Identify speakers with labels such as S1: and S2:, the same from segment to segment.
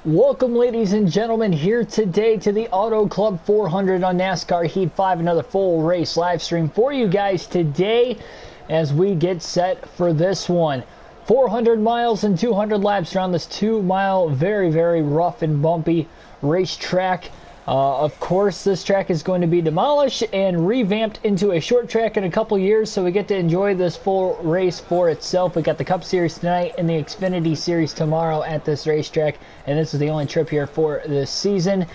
S1: Welcome, ladies and gentlemen, here today to the Auto Club 400 on NASCAR Heat 5. Another full race live stream for you guys today as we get set for this one. 400 miles and 200 laps around this 2-mile, very rough and bumpy racetrack. Of course, this track is going to be demolished and revamped into a short track in a couple years, so we get to enjoy this full race for itself. We got the Cup Series tonight and the Xfinity Series tomorrow at this racetrack, and this is the only trip here for this season.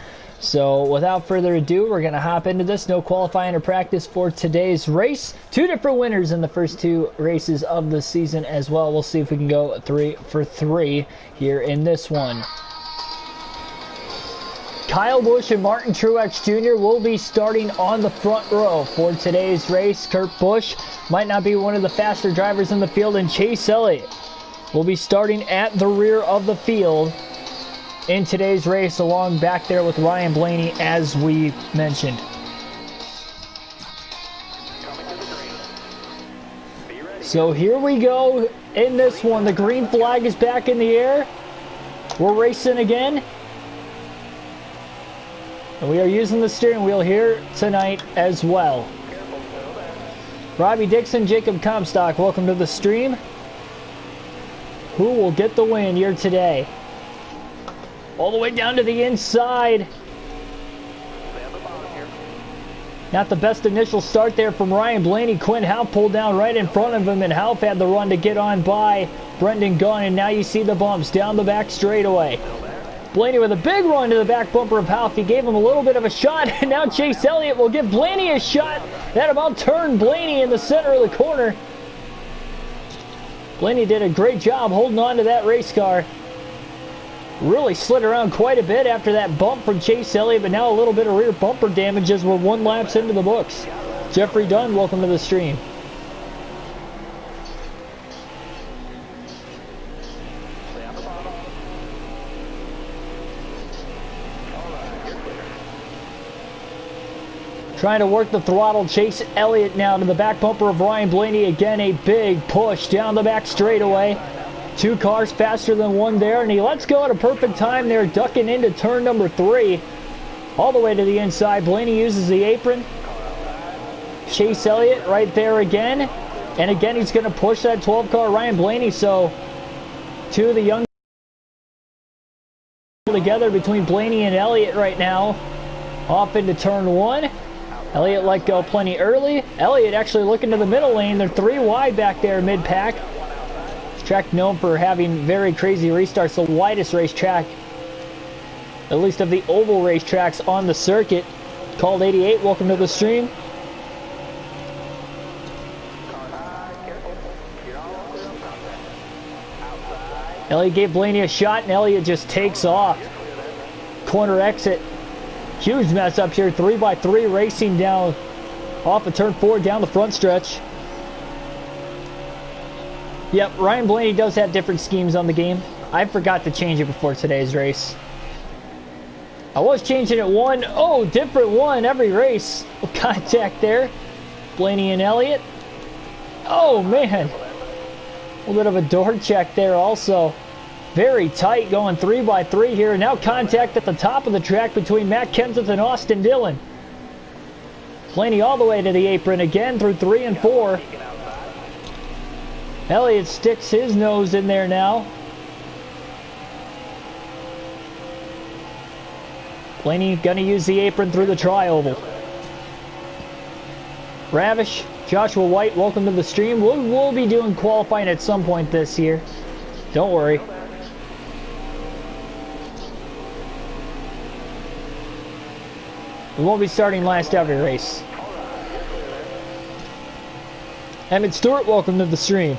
S1: So without further ado, we're going to hop into this. No qualifying or practice for today's race. Two different winners in the first two races of the season as well. We'll see if we can go 3 for 3 here in this one. Kyle Busch and Martin Truex Jr. will be starting on the front row for today's race. Kurt Busch might not be one of the faster drivers in the field, and Chase Elliott will be starting at the rear of the field in today's race, along back there with Ryan Blaney, as we mentioned. So here we go in this one. The green flag is back in the air. We're racing again. And we are using the steering wheel here tonight as well. Robbie Dixon, Jacob Comstock, welcome to the stream. Who will get the win here today? All the way down to the inside. Not the best initial start there from Ryan Blaney. Quinn Houff pulled down right in front of him, and Houff had the run to get on by Brendan Gunn, and now you see the bumps down the back straightaway. Blaney with a big run to the back bumper of Houff. He gave him a little bit of a shot, and now Chase Elliott will give Blaney a shot. That about turned Blaney in the center of the corner. Blaney did a great job holding on to that race car. Really slid around quite a bit after that bump from Chase Elliott, but now a little bit of rear bumper damage as we're 1 lap into the books. Jeffrey Dunn, welcome to the stream. Trying to work the throttle. Chase Elliott now to the back bumper of Ryan Blaney. Again, a big push down the back straightaway. 2 cars faster than one there, and he lets go at a perfect time there, ducking into turn number 3. All the way to the inside. Blaney uses the apron. Chase Elliott right there again. And again, he's going to push that 12-car Ryan Blaney. So, 2 of the young together between Blaney and Elliott right now. Off into turn 1. Elliott let go plenty early. Elliott actually looking to the middle lane. They're 3 wide back there mid-pack. Track known for having very crazy restarts. The widest racetrack, at least of the oval racetracks on the circuit. Called 88, welcome to the stream. Elliott gave Blaney a shot, and Elliott just takes off. Corner exit. Huge mess up here. 3x3 racing down off of turn 4 down the front stretch. Yep, Ryan Blaney does have different schemes on the game. I forgot to change it before today's race. I was changing it one. Oh, different one every race. Contact there. Blaney and Elliott. Oh, man. A little bit of a door check there also. Very tight, going 3x3 here. Now contact at the top of the track between Matt Kenseth and Austin Dillon. Blaney all the way to the apron again through 3 and 4. Elliott sticks his nose in there now. Blaney gonna use the apron through the tri-oval. Ravish, Joshua White, welcome to the stream. We'll be doing qualifying at some point this year. Don't worry. We won't be starting last every race. Emmett Stewart, welcome to the stream.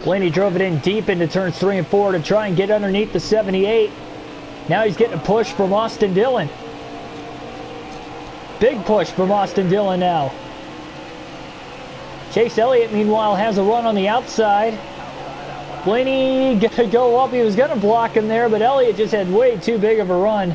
S1: Blaney drove it in deep into turns 3 and 4 to try and get underneath the 78. Now he's getting a push from Austin Dillon. Big push from Austin Dillon now. Chase Elliott, meanwhile, has a run on the outside. Blaney gonna go up. He was gonna block him there, but Elliott just had way too big of a run.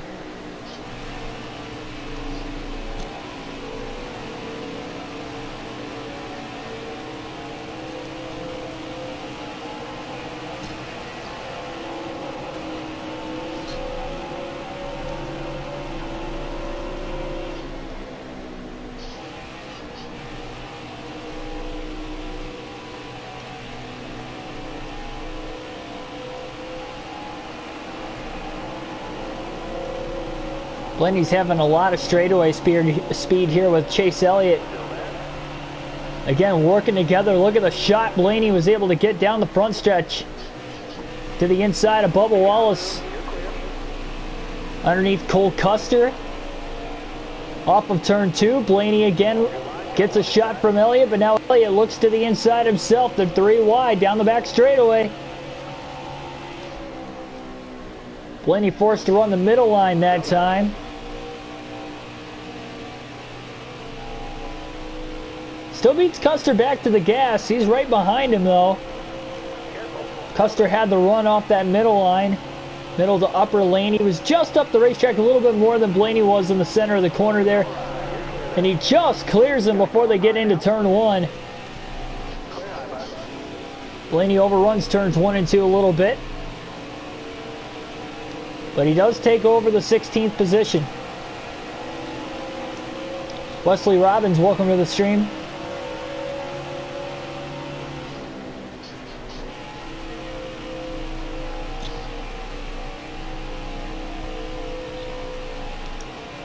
S1: Blaney's having a lot of straightaway speed here with Chase Elliott. Again, working together. Look at the shot Blaney was able to get down the front stretch to the inside of Bubba Wallace. Underneath Cole Custer. Off of turn 2, Blaney again gets a shot from Elliott, but now Elliott looks to the inside himself. They're 3 wide down the back straightaway. Blaney forced to run the middle line that time. Still beats Custer back to the gas. He's right behind him though. Custer had the run off that middle line. Middle to upper lane. He was just up the racetrack a little bit more than Blaney was in the center of the corner there. And he just clears him before they get into turn 1. Blaney overruns turns 1 and 2 a little bit. But he does take over the 16th position. Wesley Robbins, welcome to the stream.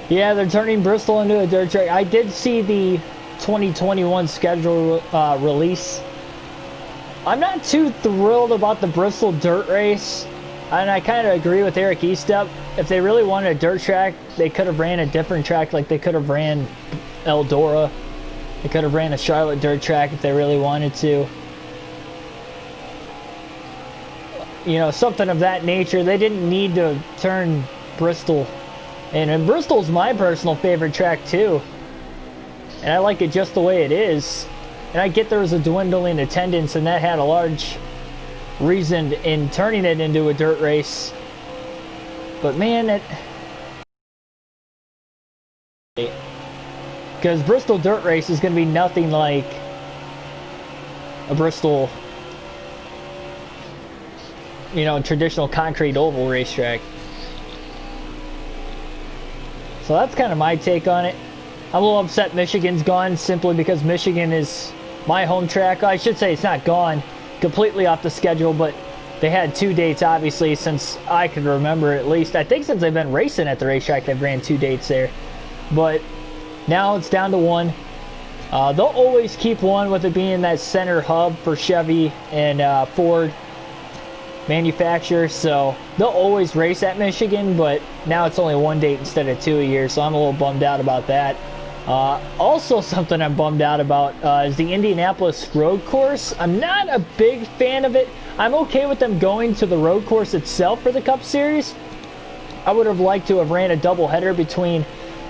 S1: Yeah, they're turning Bristol into a dirt track. I did see the 2021 schedule release. I'm not too thrilled about the Bristol dirt race. And I kind of agree with Eric Eastep. If they really wanted a dirt track, they could have ran a different track. Like they could have ran Eldora. They could have ran a Charlotte dirt track if they really wanted to. You know, something of that nature. They didn't need to turn Bristol. And Bristol's my personal favorite track too. And I like it just the way it is. And I get there was a dwindling attendance and that had a large reason in turning it into a dirt race. But man, because Bristol dirt race is going to be nothing like a Bristol, you know, traditional concrete oval racetrack. So that's kind of my take on it. I'm a little upset Michigan's gone simply because Michigan is my home track. I should say it's not gone completely off the schedule, but they had 2 dates obviously since I can remember at least. I think since they've been racing at the racetrack they've ran 2 dates there. But now it's down to 1. They'll always keep 1 with it being that center hub for Chevy and Ford manufacturers, so they'll always race at Michigan, but now it's only 1 date instead of 2 a year, so I'm a little bummed out about that. Also something I'm bummed out about is the Indianapolis road course. I'm not a big fan of it. I'm okay with them going to the road course itself for the Cup Series. I would have liked to have ran a doubleheader between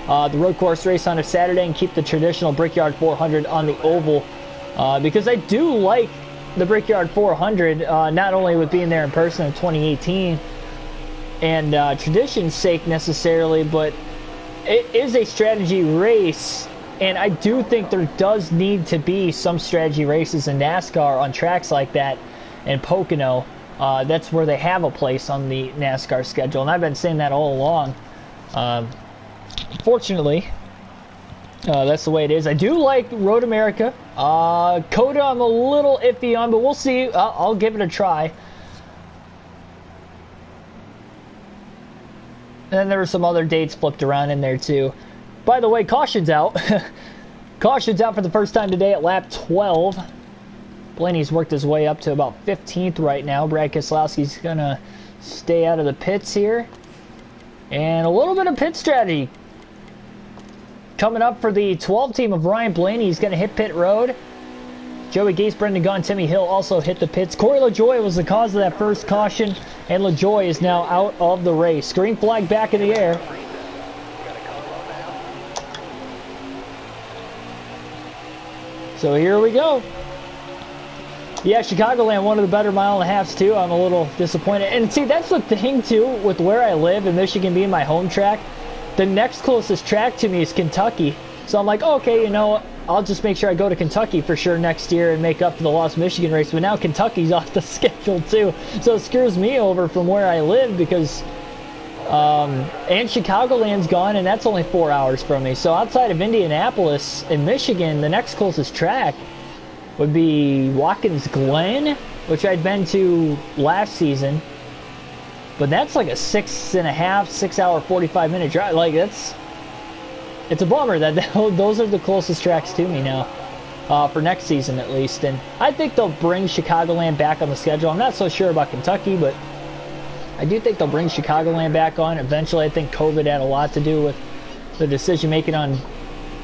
S1: the road course race on a Saturday and keep the traditional Brickyard 400 on the oval, because I do like the Brickyard 400, not only with being there in person in 2018 and tradition's sake necessarily, but it is a strategy race, and I do think there does need to be some strategy races in NASCAR on tracks like that. And Pocono, that's where they have a place on the NASCAR schedule, and I've been saying that all along. Fortunately, that's the way it is. I do like Road America. Coda I'm a little iffy on, but we'll see. I'll give it a try. And then there were some other dates flipped around in there too. By the way, caution's out. Caution's out for the first time today at lap 12. Blaney's worked his way up to about 15th right now. Brad Keselowski's going to stay out of the pits here. And a little bit of pit strategy coming up for the 12 team of Ryan Blaney. He's going to hit pit road. Joey Gase, Brendan Gaughan, Timmy Hill also hit the pits. Corey LaJoie was the cause of that first caution, and LaJoie is now out of the race. Green flag back in the air. So here we go. Yeah, Chicagoland, one of the better mile and a halves too. I'm a little disappointed. And see, that's the thing too, with where I live and Michigan being my home track. The next closest track to me is Kentucky. So I'm like, okay, you know, I'll just make sure I go to Kentucky for sure next year and make up for the lost Michigan race. But now Kentucky's off the schedule too. So it screws me over from where I live because, and Chicagoland's gone, and that's only 4 hours from me. So outside of Indianapolis in Michigan, the next closest track would be Watkins Glen, which I'd been to last season. But that's like a 6 hour 45-minute drive. Like, it's a bummer that those are the closest tracks to me now. For next season at least. And I think they'll bring Chicagoland back on the schedule. I'm not so sure about Kentucky, but I do think they'll bring Chicagoland back on eventually. I think COVID had a lot to do with the decision making on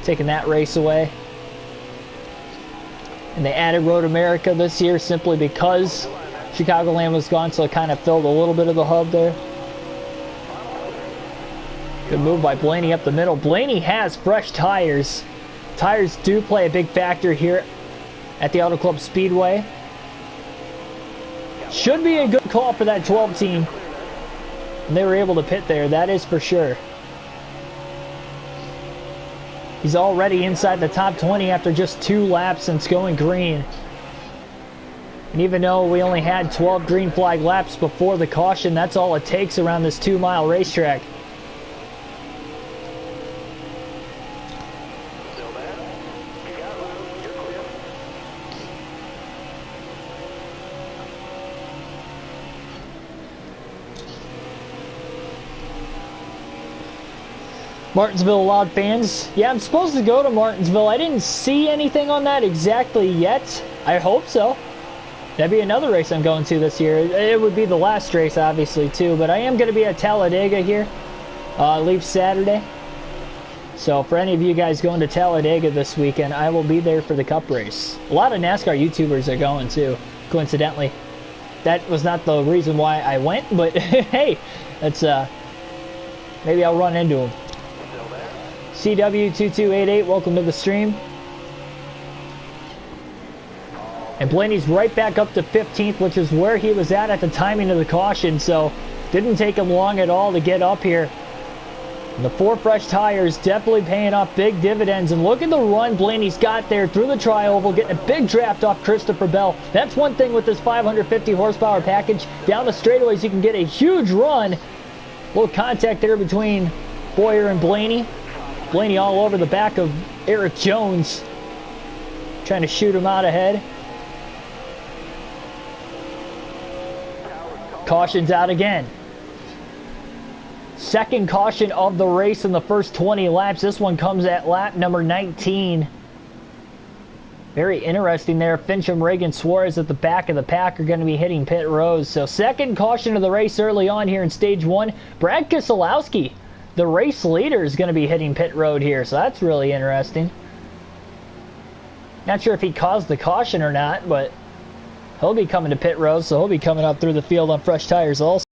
S1: taking that race away. And they added Road America this year simply because Chicagoland was gone, so it kind of filled a little bit of the hub there. Good move by Blaney up the middle. Blaney has fresh tires. Tires do play a big factor here at the Auto Club Speedway. Should be a good call for that 12 team. And they were able to pit there, that is for sure. He's already inside the top 20 after just 2 laps since going green. And even though we only had 12 green flag laps before the caution, that's all it takes around this 2-mile racetrack. Martinsville Loud fans. Yeah, I'm supposed to go to Martinsville. I didn't see anything on that exactly yet. I hope so. That'd be another race I'm going to this year. It would be the last race, obviously, too. But I am going to be at Talladega here. I leave Saturday. So for any of you guys going to Talladega this weekend, I will be there for the Cup race. A lot of NASCAR YouTubers are going, too, coincidentally. That was not the reason why I went, but hey, that's maybe I'll run into them. CW2288, welcome to the stream. And Blaney's right back up to 15th, which is where he was at the timing of the caution, so didn't take him long at all to get up here. And the 4 fresh tires definitely paying off big dividends. And look at the run Blaney's got there through the tri-oval, getting a big draft off Christopher Bell. That's one thing with this 550 horsepower package. Down the straightaways, you can get a huge run. A little contact there between Boyer and Blaney. Blaney all over the back of Eric Jones, trying to shoot him out ahead. Caution's out again. Second caution of the race in the first 20 laps. This one comes at lap number 19. Very interesting there. Fincham, Reagan, Suarez at the back of the pack are going to be hitting pit rows. So second caution of the race early on here in stage 1. Brad Keselowski, the race leader, is going to be hitting pit road here, so that's really interesting. Not sure if he caused the caution or not, but he'll be coming to pit road, so he'll be coming up through the field on fresh tires also.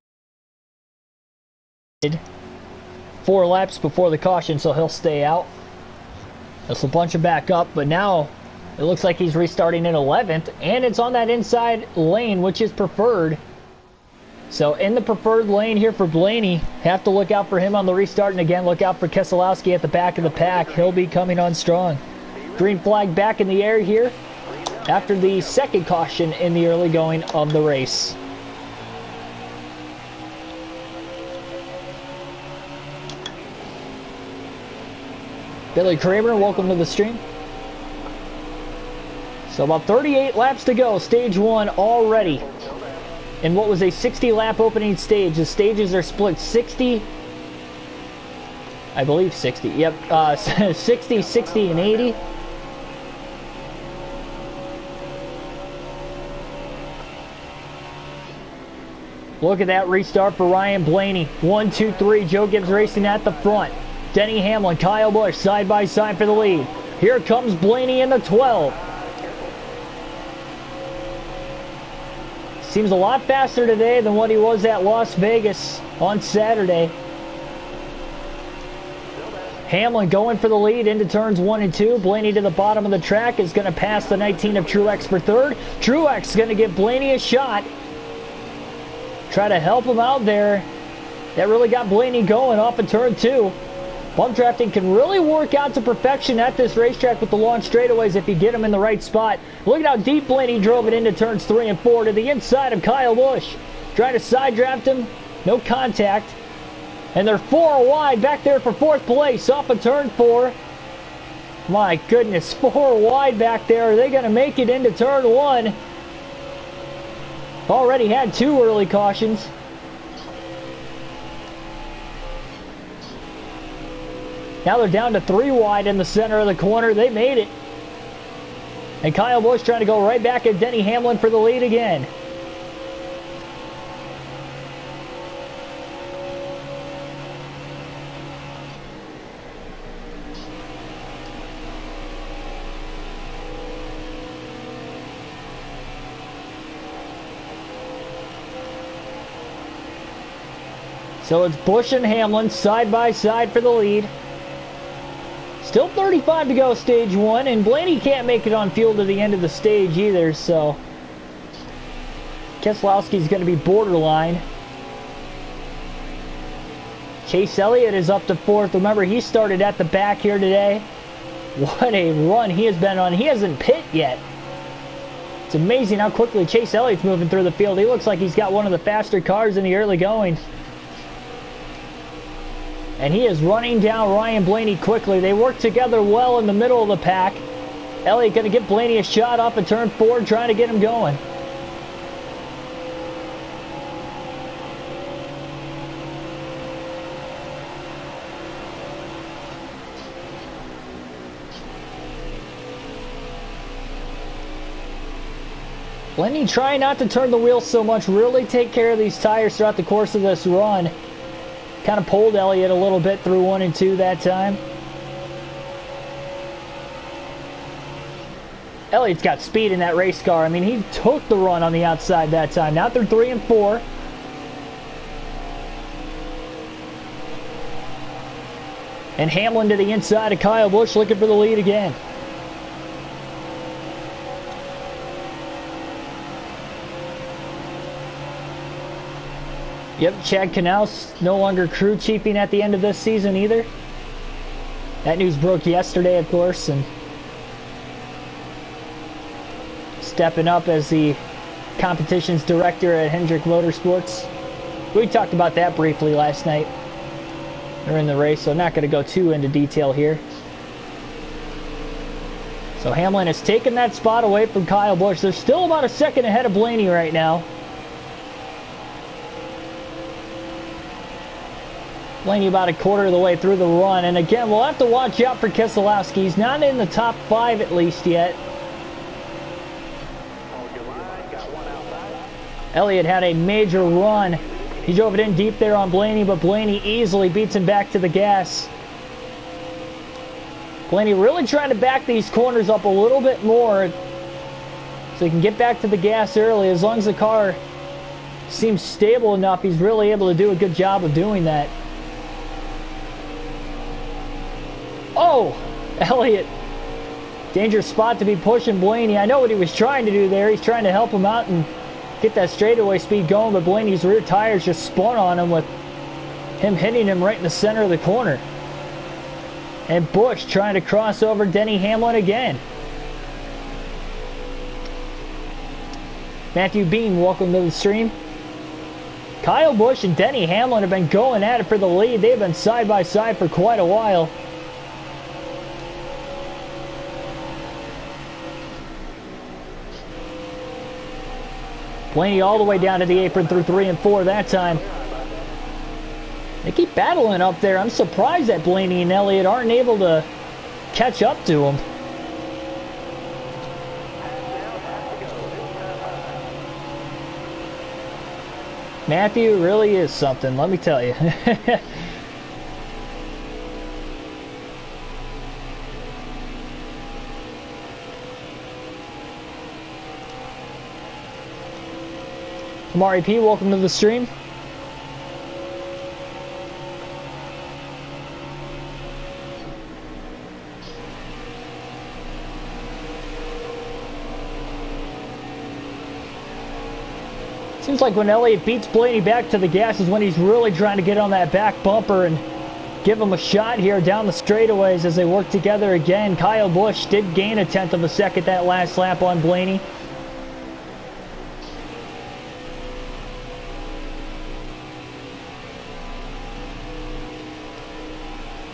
S1: 4 laps before the caution, so he'll stay out. This will bunch him back up, but now it looks like he's restarting in 11th, and it's on that inside lane, which is preferred. So in the preferred lane here for Blaney, have to look out for him on the restart, and again, look out for Keselowski at the back of the pack. He'll be coming on strong. Green flag back in the air here after the second caution in the early going of the race. Billy Kramer, welcome to the stream. So about 38 laps to go, stage 1 already. In what was a 60-lap opening stage. The stages are split 60, I believe 60, yep, 60, 60, and 80. Look at that restart for Ryan Blaney. 1, 2, 3, Joe Gibbs racing at the front. Denny Hamlin, Kyle Busch side by side for the lead. Here comes Blaney in the 12. Seems a lot faster today than what he was at Las Vegas on Saturday. Hamlin going for the lead into turns 1 and 2. Blaney to the bottom of the track is going to pass the 19 of Truex for third. Truex is going to give Blaney a shot. Try to help him out there. That really got Blaney going off of turn 2. Bump drafting can really work out to perfection at this racetrack with the long straightaways if you get him in the right spot. Look at how deep Blaney drove it into turns 3 and 4 to the inside of Kyle Busch. Trying to side draft him, no contact. And they're 4 wide back there for 4th place off of turn 4. My goodness, 4 wide back there. Are they going to make it into turn 1? Already had 2 early cautions. Now they're down to 3 wide in the center of the corner. They made it. And Kyle Busch trying to go right back at Denny Hamlin for the lead again. So it's Busch and Hamlin side by side for the lead. Still 35 to go stage 1, and Blaney can't make it on fuel to the end of the stage either, so Keselowski's going to be borderline. Chase Elliott is up to 4th. Remember, he started at the back here today. What a run he has been on. He hasn't pit yet. It's amazing how quickly Chase Elliott's moving through the field. He looks like he's got one of the faster cars in the early going. And he is running down Ryan Blaney quickly. They work together well in the middle of the pack. Elliott going to give Blaney a shot off at turn 4, trying to get him going. Blaney trying not to turn the wheel so much, really take care of these tires throughout the course of this run. Kind of pulled Elliott a little bit through 1 and 2 that time. Elliott's got speed in that race car. I mean, he took the run on the outside that time. Now they're 3 and 4. And Hamlin to the inside of Kyle Busch, looking for the lead again. Yep, Chad Knaus no longer crew chiefing at the end of this season either. That news broke yesterday, of course, and stepping up as the competitions director at Hendrick Motorsports. We talked about that briefly last night during the race, so I'm not going to go too into detail here. So Hamlin has taken that spot away from Kyle Busch. They're still about a second ahead of Blaney right now. Blaney about a quarter of the way through the run. And again, we'll have to watch out for Keselowski. He's not in the top 5 at least yet. Elliott had a major run. He drove it in deep there on Blaney, but Blaney easily beats him back to the gas. Blaney really trying to back these corners up a little bit more so he can get back to the gas early. As long as the car seems stable enough, he's really able to do a good job of doing that. Oh, Elliott. Dangerous spot to be pushing Blaney. I know what he was trying to do there. He's trying to help him out and get that straightaway speed going, but Blaney's rear tires just spun on him with him hitting him right in the center of the corner. And Busch trying to cross over Denny Hamlin again. Matthew Bean, welcome to the stream. Kyle Busch and Denny Hamlin have been going at it for the lead. They've been side by side for quite a while. Blaney all the way down to the apron through 3 and 4 that time. They keep battling up there. I'm surprised that Blaney and Elliott aren't able to catch up to them. Matthew really is something, let me tell you. Amari P, welcome to the stream. Seems like when Elliott beats Blaney back to the gas is when he's really trying to get on that back bumper and give him a shot here down the straightaways as they work together again. Kyle Busch did gain a 1/10 of a second that last lap on Blaney.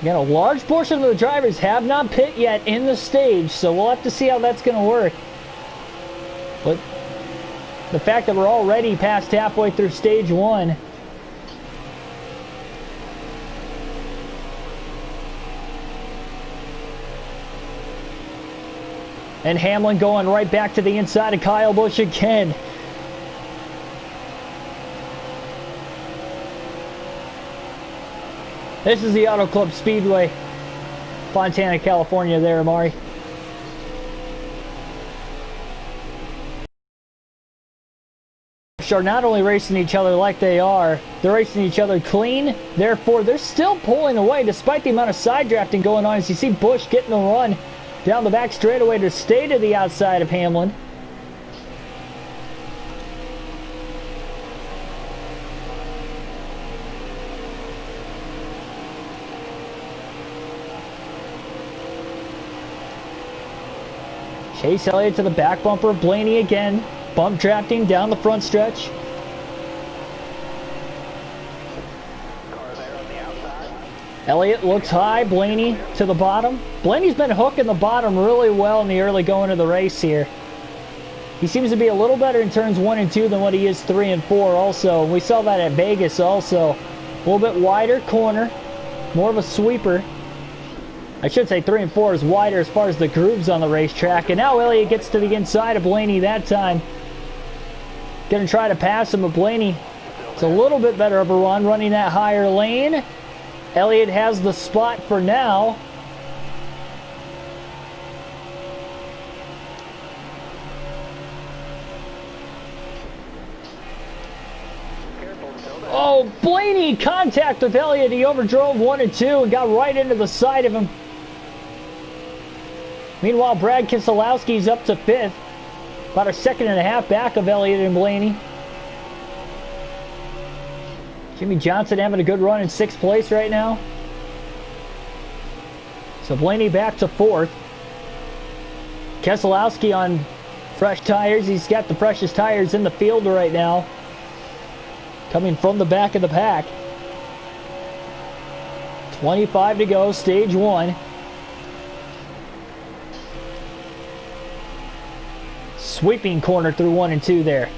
S1: Again, a large portion of the drivers have not pit yet in the stage, so we'll have to see how that's going to work. But the fact that we're already past halfway through stage 1, And Hamlin going right back to the inside of Kyle Busch again. This is the Auto Club Speedway, Fontana, California there, Amari. Are not only racing each other like they are, they're racing each other clean. Therefore, they're still pulling away despite the amount of side drafting going on. As you see Busch getting the run down the back straightaway to stay to the outside of Hamlin. Chase Elliott to the back bumper of Blaney again. Bump drafting down the front stretch. Elliott looks high. Blaney to the bottom. Blaney's been hooking the bottom really well in the early going of the race here. He seems to be a little better in turns 1 and 2 than what he is 3 and 4 also. We saw that at Vegas also. A little bit wider corner. More of a sweeper. I should say 3 and 4 is wider as far as the grooves on the racetrack. And now Elliott gets to the inside of Blaney that time. Gonna try to pass him, but Blaney, it's a little bit better of a run running that higher lane. Elliott has the spot for now. Oh, Blaney contact with Elliott. He overdrove 1 and 2 and got right into the side of him. Meanwhile, Brad Keselowski's up to 5th. About a second and a half back of Elliott and Blaney. Jimmy Johnson having a good run in 6th place right now. So Blaney back to 4th. Keselowski on fresh tires. He's got the freshest tires in the field right now. Coming from the back of the pack. 25 to go, stage 1. Sweeping corner through 1 and 2 there.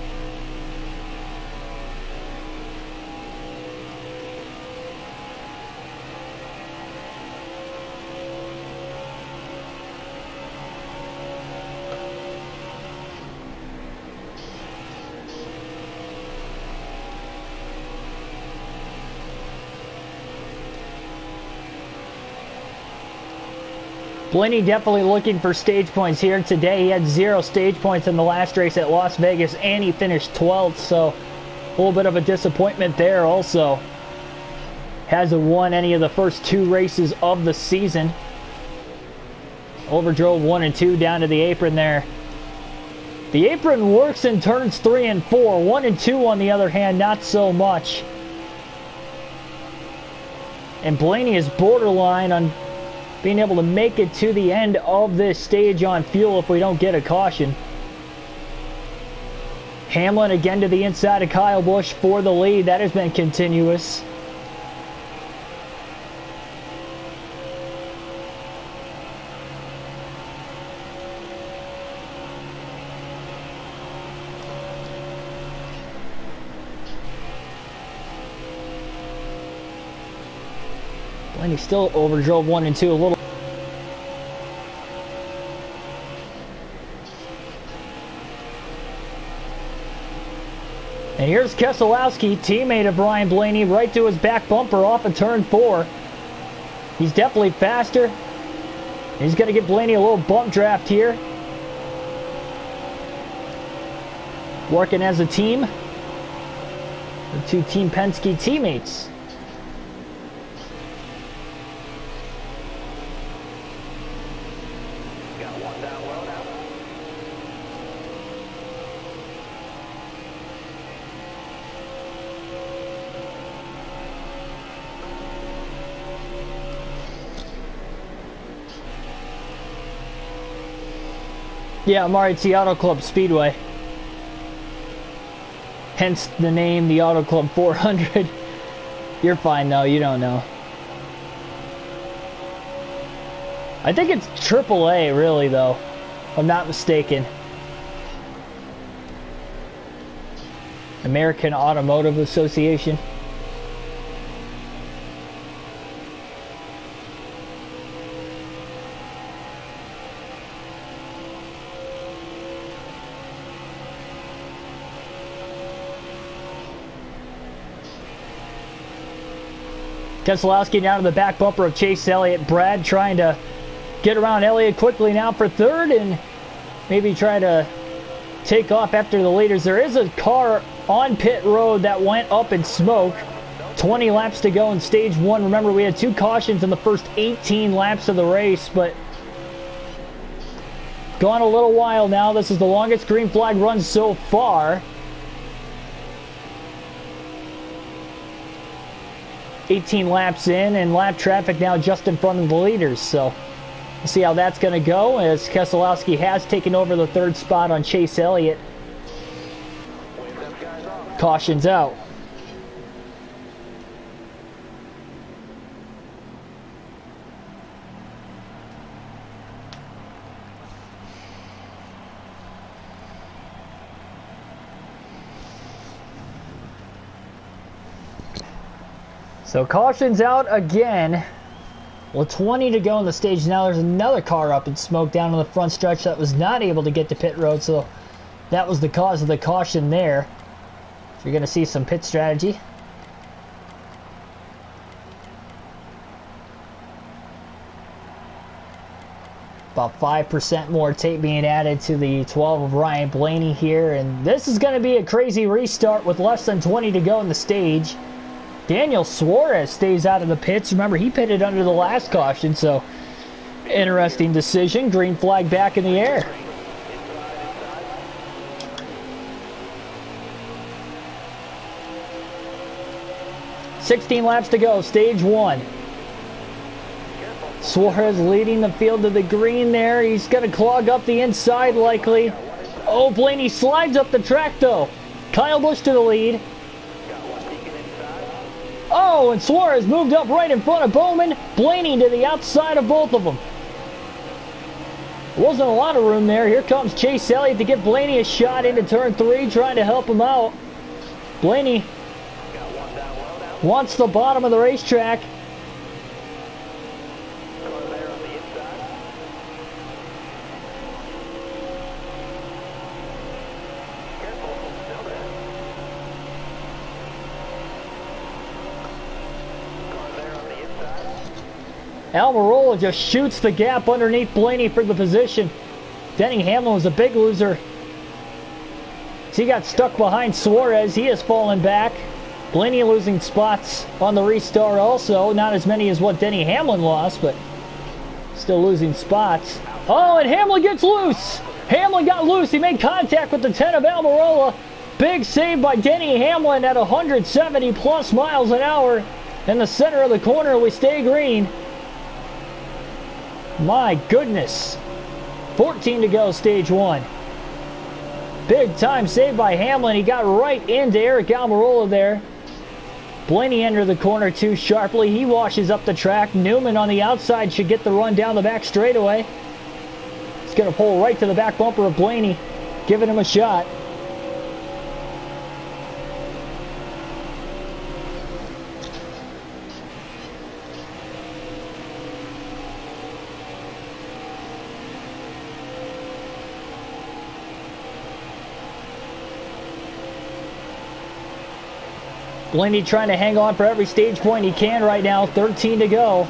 S1: Blaney definitely looking for stage points here today. He had 0 stage points in the last race at Las Vegas, and he finished 12th, so a little bit of a disappointment there also. Hasn't won any of the first 2 races of the season. Overdrove 1 and 2 down to the apron there. The apron works in turns 3 and 4. 1 and 2, on the other hand, not so much. And Blaney is borderline on being able to make it to the end of this stage on fuel if we don't get a caution. Hamlin again to the inside of Kyle Busch for the lead. That has been continuous. Blaney still overdrove 1 and 2 a little. And here's Keselowski, teammate of Ryan Blaney, right to his back bumper off of turn 4. He's definitely faster. He's going to get Blaney a little bump draft here. Working as a team. The 2 Team Penske teammates. Yeah, Amari, it's the Auto Club Speedway. Hence the name, the Auto Club 400. You're fine though, you don't know. I think it's AAA really though, if I'm not mistaken. American Automotive Association. Keselowski down to the back bumper of Chase Elliott. Brad trying to get around Elliott quickly now for third and maybe try to take off after the leaders. There is a car on pit road that went up in smoke. 20 laps to go in stage one. Remember, we had 2 cautions in the first 18 laps of the race, but gone a little while now. This is the longest green flag run so far. 18 laps in, and lap traffic now just in front of the leaders. So we'll see how that's going to go, as Keselowski has taken over the 3rd spot on Chase Elliott. Caution's out. So caution's out again. Well, 20 to go in the stage. Now there's another car up in smoke down on the front stretch that was not able to get to pit road, so that was the cause of the caution there. So you're going to see some pit strategy. About 5% more tape being added to the 12 of Ryan Blaney here, and this is going to be a crazy restart with less than 20 to go in the stage. Daniel Suarez stays out of the pits. Remember, he pitted under the last caution, so interesting decision. Green flag back in the air. $16 laps to go, stage one. Suarez leading the field to the green there. He's going to clog up the inside likely. Oh, Blaney slides up the track though. Kyle Busch to the lead. Oh, and Suarez moved up right in front of Bowman. Blaney to the outside of both of them. Wasn't a lot of room there. Here comes Chase Elliott to give Blaney a shot into turn 3, trying to help him out. Blaney wants the bottom of the racetrack. Almirola just shoots the gap underneath Blaney for the position. Denny Hamlin was a big loser. He got stuck behind Suarez. He has fallen back. Blaney losing spots on the restart also. Not as many as what Denny Hamlin lost, but still losing spots. Oh, and Hamlin gets loose. Hamlin got loose. He made contact with the 10 of Almirola. Big save by Denny Hamlin at 170 plus miles an hour. In the center of the corner, we stay green. My goodness. 14 to go, stage one. Big time save by Hamlin. He got right into Eric Almirola there. Blaney entered the corner too sharply. He washes up the track. Newman on the outside should get the run down the back straightaway. He's going to pull right to the back bumper of Blaney, giving him a shot. Blaney trying to hang on for every stage point he can right now. 13 to go.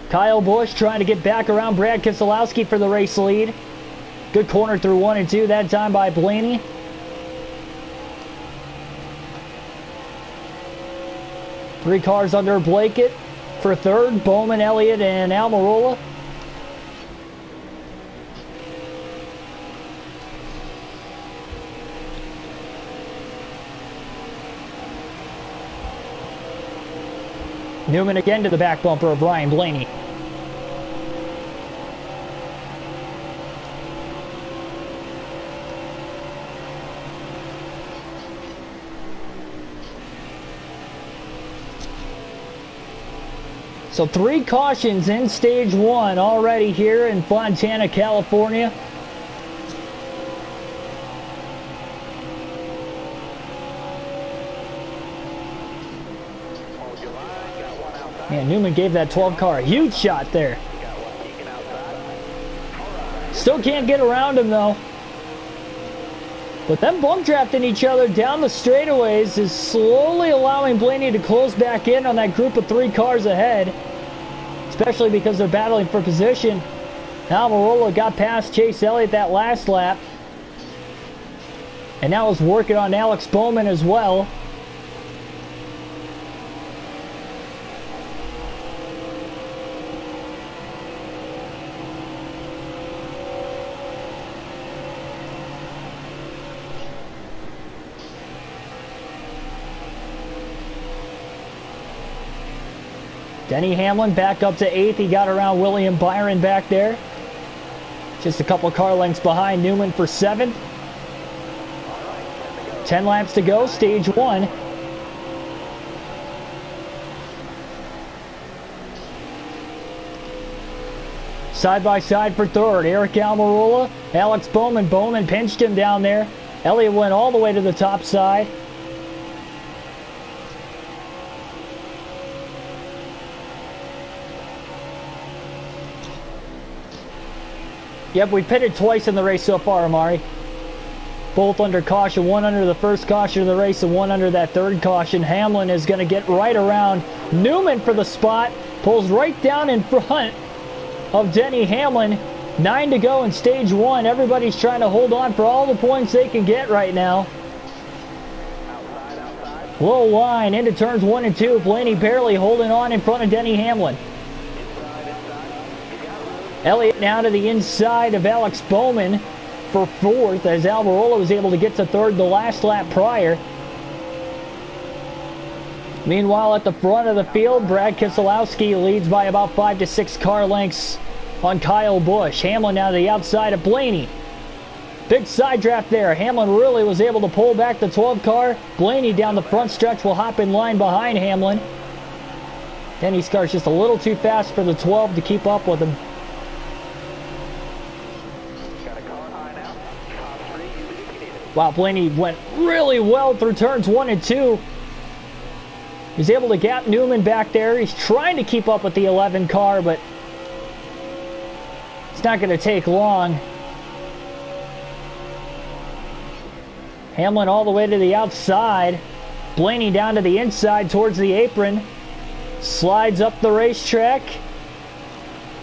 S1: Kyle Busch trying to get back around Brad Keselowski for the race lead. Good corner through 1 and 2 that time by Blaney. Three cars under a blanket for third. Bowman, Elliott, and Almirola. Newman again to the back bumper of Ryan Blaney. So 3 cautions in stage 1 already here in Fontana, California. Man, Newman gave that 12 car a huge shot there. Still can't get around him though. But them bump drafting each other down the straightaways is slowly allowing Blaney to close back in on that group of 3 cars ahead. Especially because they're battling for position. Almirola got past Chase Elliott that last lap. And now is working on Alex Bowman as well. Denny Hamlin back up to 8th. He got around William Byron back there. Just a couple car lengths behind Newman for 7th. 10 laps to go, stage 1. Side by side for 3rd. Eric Almirola, Alex Bowman. Bowman pinched him down there. Elliott went all the way to the top side. Yep, we pitted twice in the race so far, Amari. Both under caution, one under the first caution of the race and one under that 3rd caution. Hamlin is going to get right around Newman for the spot. Pulls right down in front of Denny Hamlin. 9 to go in stage 1. Everybody's trying to hold on for all the points they can get right now. Low line into turns 1 and 2. Blaney barely holding on in front of Denny Hamlin. Elliott now to the inside of Alex Bowman for 4th as Almirola was able to get to 3rd the last lap prior. Meanwhile, at the front of the field, Brad Keselowski leads by about 5 to 6 car lengths on Kyle Busch. Hamlin now to the outside of Blaney. Big side draft there. Hamlin really was able to pull back the 12 car. Blaney down the front stretch will hop in line behind Hamlin. Denny's car's just a little too fast for the 12 to keep up with him. Wow, Blaney went really well through turns 1 and 2. He's able to gap Newman back there. He's trying to keep up with the 11 car, but it's not going to take long. Hamlin all the way to the outside. Blaney down to the inside towards the apron. Slides up the racetrack.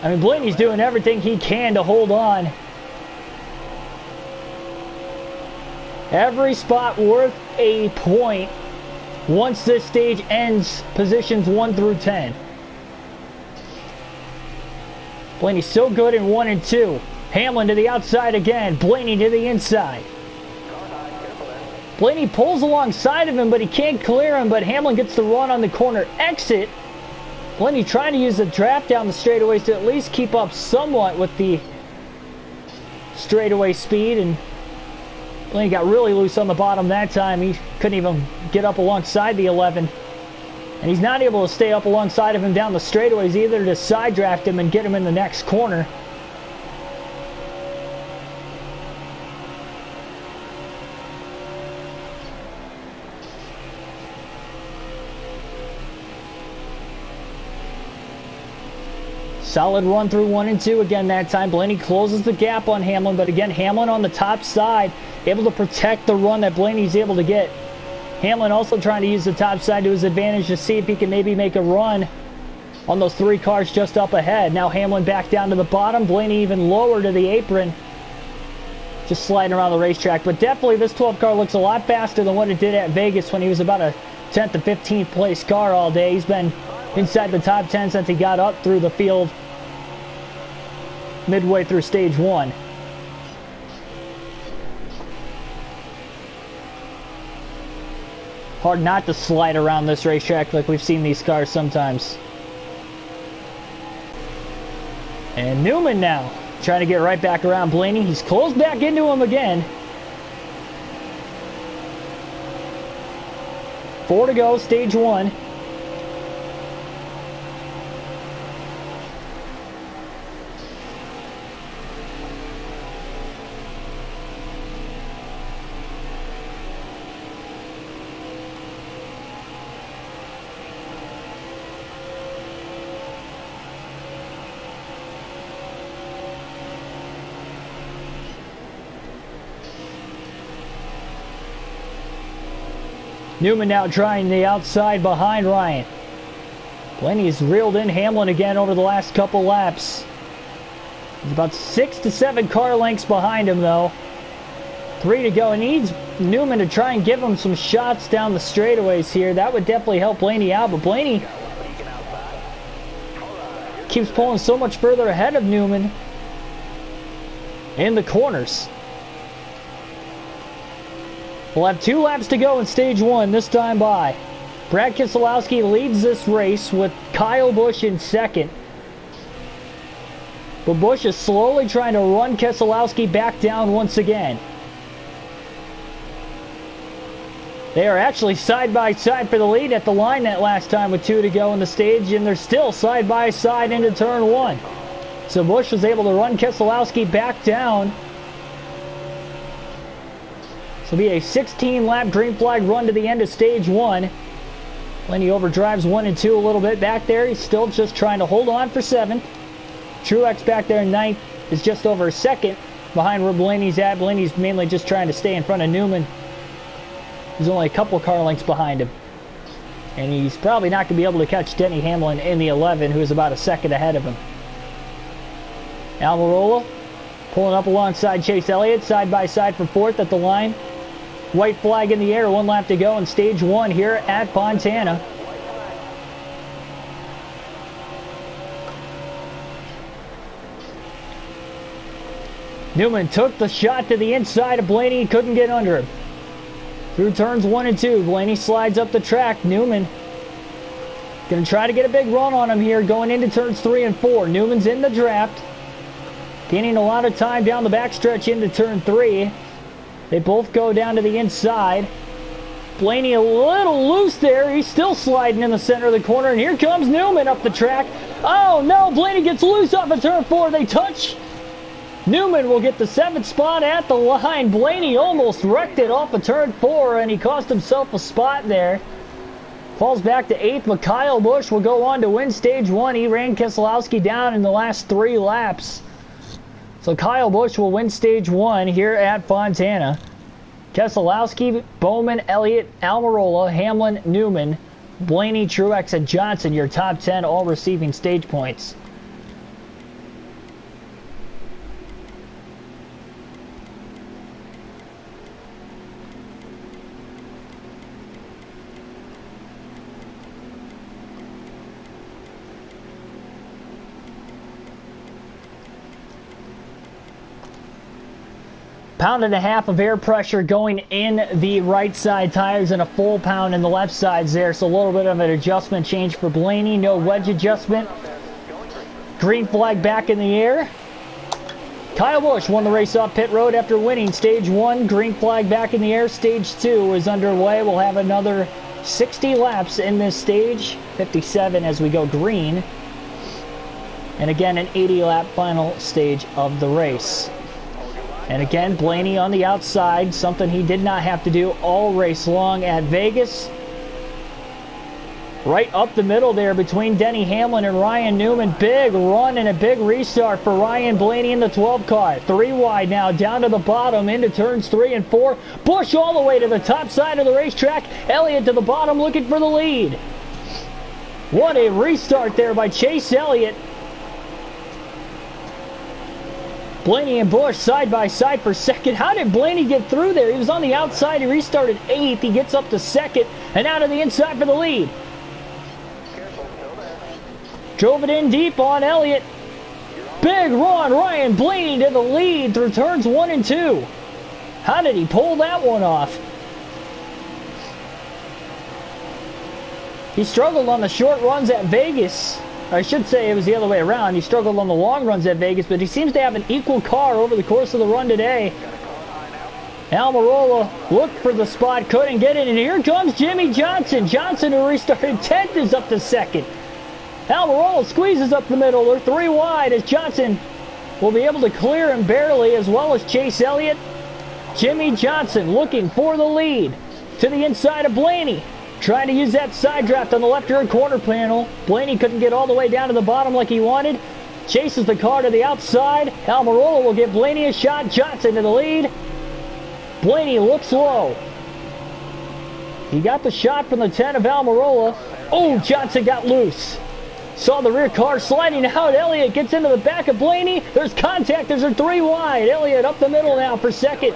S1: I mean, Blaney's doing everything he can to hold on. Every spot worth a point once this stage ends, positions 1 through 10. Blaney's so good in 1 and 2. Hamlin to the outside again. Blaney to the inside. Blaney pulls alongside of him, but he can't clear him. But Hamlin gets the run on the corner exit. Blaney trying to use the draft down the straightaways to at least keep up somewhat with the straightaway speed, and Blaney got really loose on the bottom that time. He couldn't even get up alongside the 11. And he's not able to stay up alongside of him down the straightaways either to side draft him and get him in the next corner. Solid run through 1 and 2 again that time. Blaney closes the gap on Hamlin, but again, Hamlin on the top side, able to protect the run that Blaney's able to get. Hamlin also trying to use the top side to his advantage to see if he can maybe make a run on those 3 cars just up ahead. Now Hamlin back down to the bottom, Blaney even lower to the apron, just sliding around the racetrack. But definitely this 12 car looks a lot faster than what it did at Vegas when he was about a 10th to 15th place car all day. He's been inside the top 10 since he got up through the field midway through stage 1. Hard not to slide around this racetrack like we've seen these cars sometimes. And Newman now trying to get right back around Blaney. He's closed back into him again. 4 to go, stage 1. Newman now trying the outside behind Ryan. Blaney's reeled in Hamlin again over the last couple laps. He's about 6 to 7 car lengths behind him though. 3 to go. He needs Newman to try and give him some shots down the straightaways here. That would definitely help Blaney out, but Blaney keeps pulling so much further ahead of Newman in the corners. We'll have 2 laps to go in stage 1 this time by. Brad Keselowski leads this race with Kyle Busch in second. But Busch is slowly trying to run Keselowski back down once again. They are actually side by side for the lead at the line that last time with 2 to go in the stage, and they're still side by side into turn 1. So Busch was able to run Keselowski back down. This will be a 16-lap green flag run to the end of stage 1. Blaney overdrives 1 and 2 a little bit back there. He's still just trying to hold on for 7th. Truex back there in 9th is just over a second behind where Blaney's at. Blaney's mainly just trying to stay in front of Newman. He's only a couple car lengths behind him. And he's probably not going to be able to catch Denny Hamlin in the 11, who is about a second ahead of him. Almirola pulling up alongside Chase Elliott, side by side for 4th at the line. White flag in the air, 1 lap to go in stage 1 here at Fontana. Newman took the shot to the inside of Blaney, couldn't get under him. Through turns 1 and 2, Blaney slides up the track. Newman going to try to get a big run on him here going into turns 3 and 4. Newman's in the draft, gaining a lot of time down the backstretch into turn 3. They both go down to the inside. Blaney a little loose there. He's still sliding in the center of the corner, and here comes Newman up the track. Oh no, Blaney gets loose off of turn 4. They touch. Newman will get the 7th spot at the line. Blaney almost wrecked it off of turn 4, and he cost himself a spot there. Falls back to 8th, but Kyle Busch will go on to win stage 1. He ran Keselowski down in the last 3 laps. So Kyle Busch will win stage 1 here at Fontana. Keselowski, Bowman, Elliott, Almirola, Hamlin, Newman, Blaney, Truex, and Johnson, your top 10, all receiving stage points. Pound and a half of air pressure going in the right side tires and a full pound in the left sides there. So a little bit of an adjustment change for Blaney. No wedge adjustment. Green flag back in the air. Kyle Busch won the race off pit road after winning stage 1. Green flag back in the air. Stage 2 is underway. We'll have another 60 laps in this stage. 57 as we go green. And again, an 80-lap final stage of the race. And again, Blaney on the outside, something he did not have to do all race long at Vegas. Right up the middle there between Denny Hamlin and Ryan Newman. Big run and a big restart for Ryan Blaney in the 12 car. 3 wide now, down to the bottom into turns 3 and 4. Busch all the way to the top side of the racetrack. Elliott to the bottom looking for the lead. What a restart there by Chase Elliott. Blaney and Busch side by side for second. How did Blaney get through there? He was on the outside. He restarted 8th. He gets up to second and out of the inside for the lead. Drove it in deep on Elliott. Big run. Ryan Blaney to the lead through turns 1 and 2. How did he pull that one off? He struggled on the short runs at Vegas. I should say it was the other way around. He struggled on the long runs at Vegas, but he seems to have an equal car over the course of the run today. Almirola looked for the spot, couldn't get it, and here comes Jimmy Johnson. Johnson, who restarted 10th, is up to second. Almirola squeezes up the middle. They're 3 wide as Johnson will be able to clear him barely, as well as Chase Elliott. Jimmy Johnson looking for the lead to the inside of Blaney. Trying to use that side draft on the left rear quarter panel. Blaney couldn't get all the way down to the bottom like he wanted. Chases the car to the outside. Almirola will give Blaney a shot. Johnson to the lead. Blaney looks low. He got the shot from the 10 of Almirola. Oh, Johnson got loose. Saw the rear car sliding out. Elliott gets into the back of Blaney. There's contact. There's a 3 wide. Elliott up the middle now for second.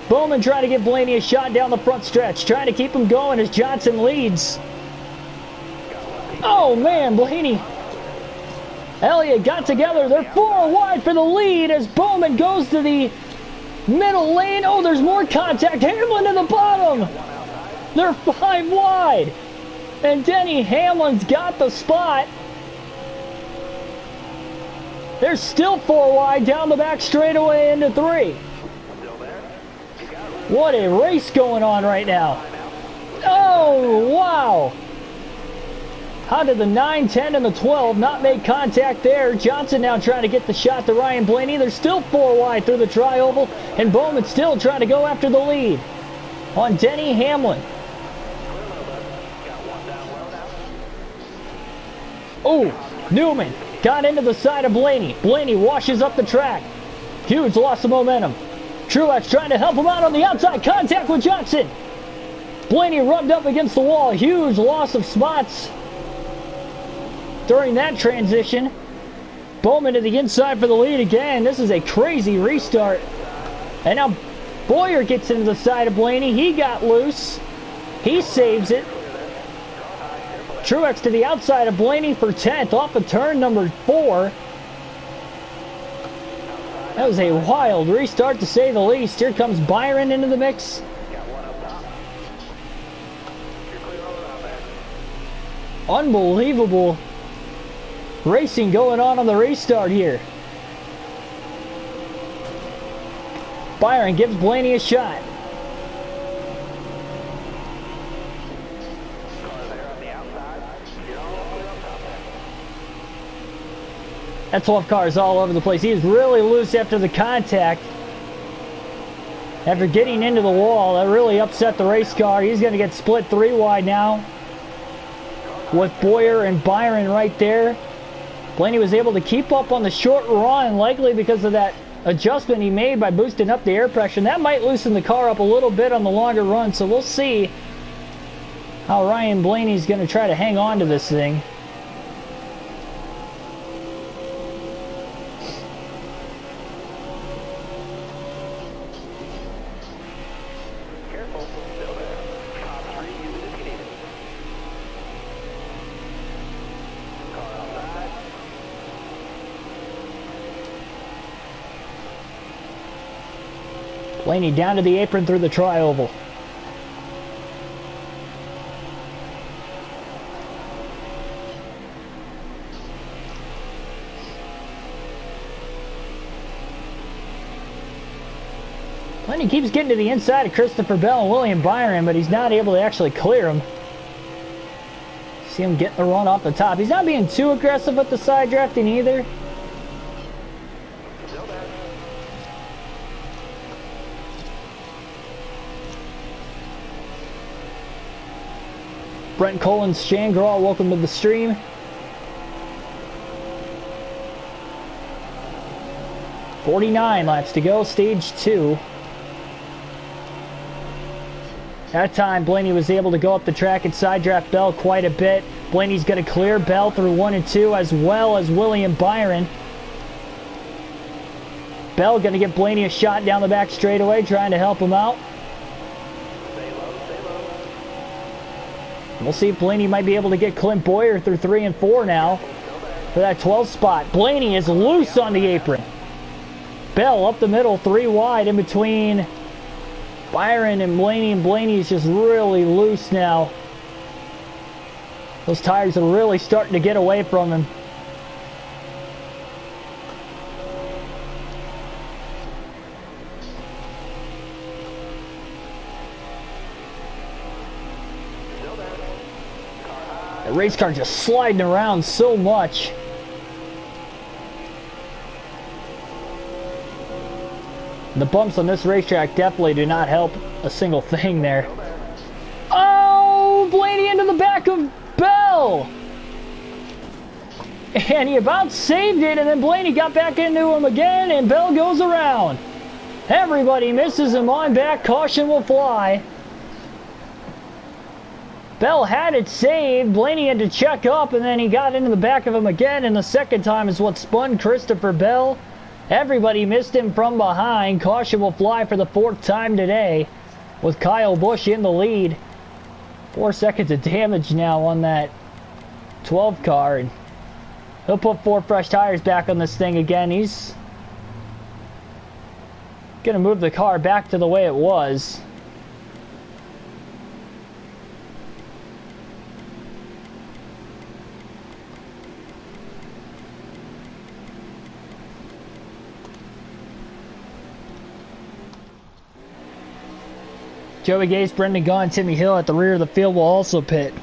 S1: Bowman trying to give Blaney a shot down the front stretch. Trying to keep him going as Johnson leads. Oh, man, Blaney. Elliott got together. They're 4 wide for the lead as Bowman goes to the middle lane. Oh, there's more contact. Hamlin in the bottom. They're 5 wide. And Denny Hamlin's got the spot. They're still 4 wide down the back straightaway into 3. What a race going on right now. Oh, wow. How did the 9, 10, and the 12 not make contact there? Johnson now trying to get the shot to Ryan Blaney. They're still 4 wide through the tri-oval. And Bowman still trying to go after the lead on Denny Hamlin. Oh, Newman got into the side of Blaney. Blaney washes up the track. Huge loss of momentum. Truex trying to help him out on the outside. Contact with Johnson. Blaney rubbed up against the wall. Huge loss of spots during that transition. Bowman to the inside for the lead again. This is a crazy restart. And now Boyer gets into the side of Blaney. He got loose. He saves it. Truex to the outside of Blaney for 10th off of turn number 4. That was a wild restart to say the least. Here comes Byron into the mix. Unbelievable racing going on the restart here. Byron gives Blaney a shot. That 12 car is all over the place. He is really loose after the contact. After getting into the wall, that really upset the race car. He's going to get split 3 wide now with Boyer and Byron right there. Blaney was able to keep up on the short run, likely because of that adjustment he made by boosting up the air pressure. And that might loosen the car up a little bit on the longer run, so we'll see how Ryan Blaney's going to try to hang on to this thing. Blaney down to the apron through the tri-oval. Blaney keeps getting to the inside of Christopher Bell and William Byron, but he's not able to actually clear him. See him getting the run off the top. He's not being too aggressive with the side drafting either. Brent Collins, Shane Graw, welcome to the stream. .49 laps to go, stage 2. That time, Blaney was able to go up the track and side draft Bell quite a bit. Blaney's going to clear Bell through 1 and 2, as well as William Byron. Bell going to give Blaney a shot down the back straightaway, trying to help him out. We'll see if Blaney might be able to get Clint Boyer through 3 and 4 now for that 12th spot. Blaney is loose on the apron. Bell up the middle, 3 wide in between Byron and Blaney is just really loose now. Those tires are really starting to get away from him. The race car just sliding around so much. The bumps on this racetrack definitely do not help a single thing there. Oh, Blaney into the back of Bell. And he about saved it, and then Blaney got back into him again, and Bell goes around. Everybody misses him on back. Caution will fly. Bell had it saved. Blaney had to check up, and then he got into the back of him again, and the second time is what spun Christopher Bell. Everybody missed him from behind. Caution will fly for the 4th time today, with Kyle Busch in the lead. 4 seconds of damage now on that 12 car. And he'll put 4 fresh tires back on this thing again. He's going to move the car back to the way it was. Joey Gase, Brendan Gaughan, Timmy Hill at the rear of the field will also pit.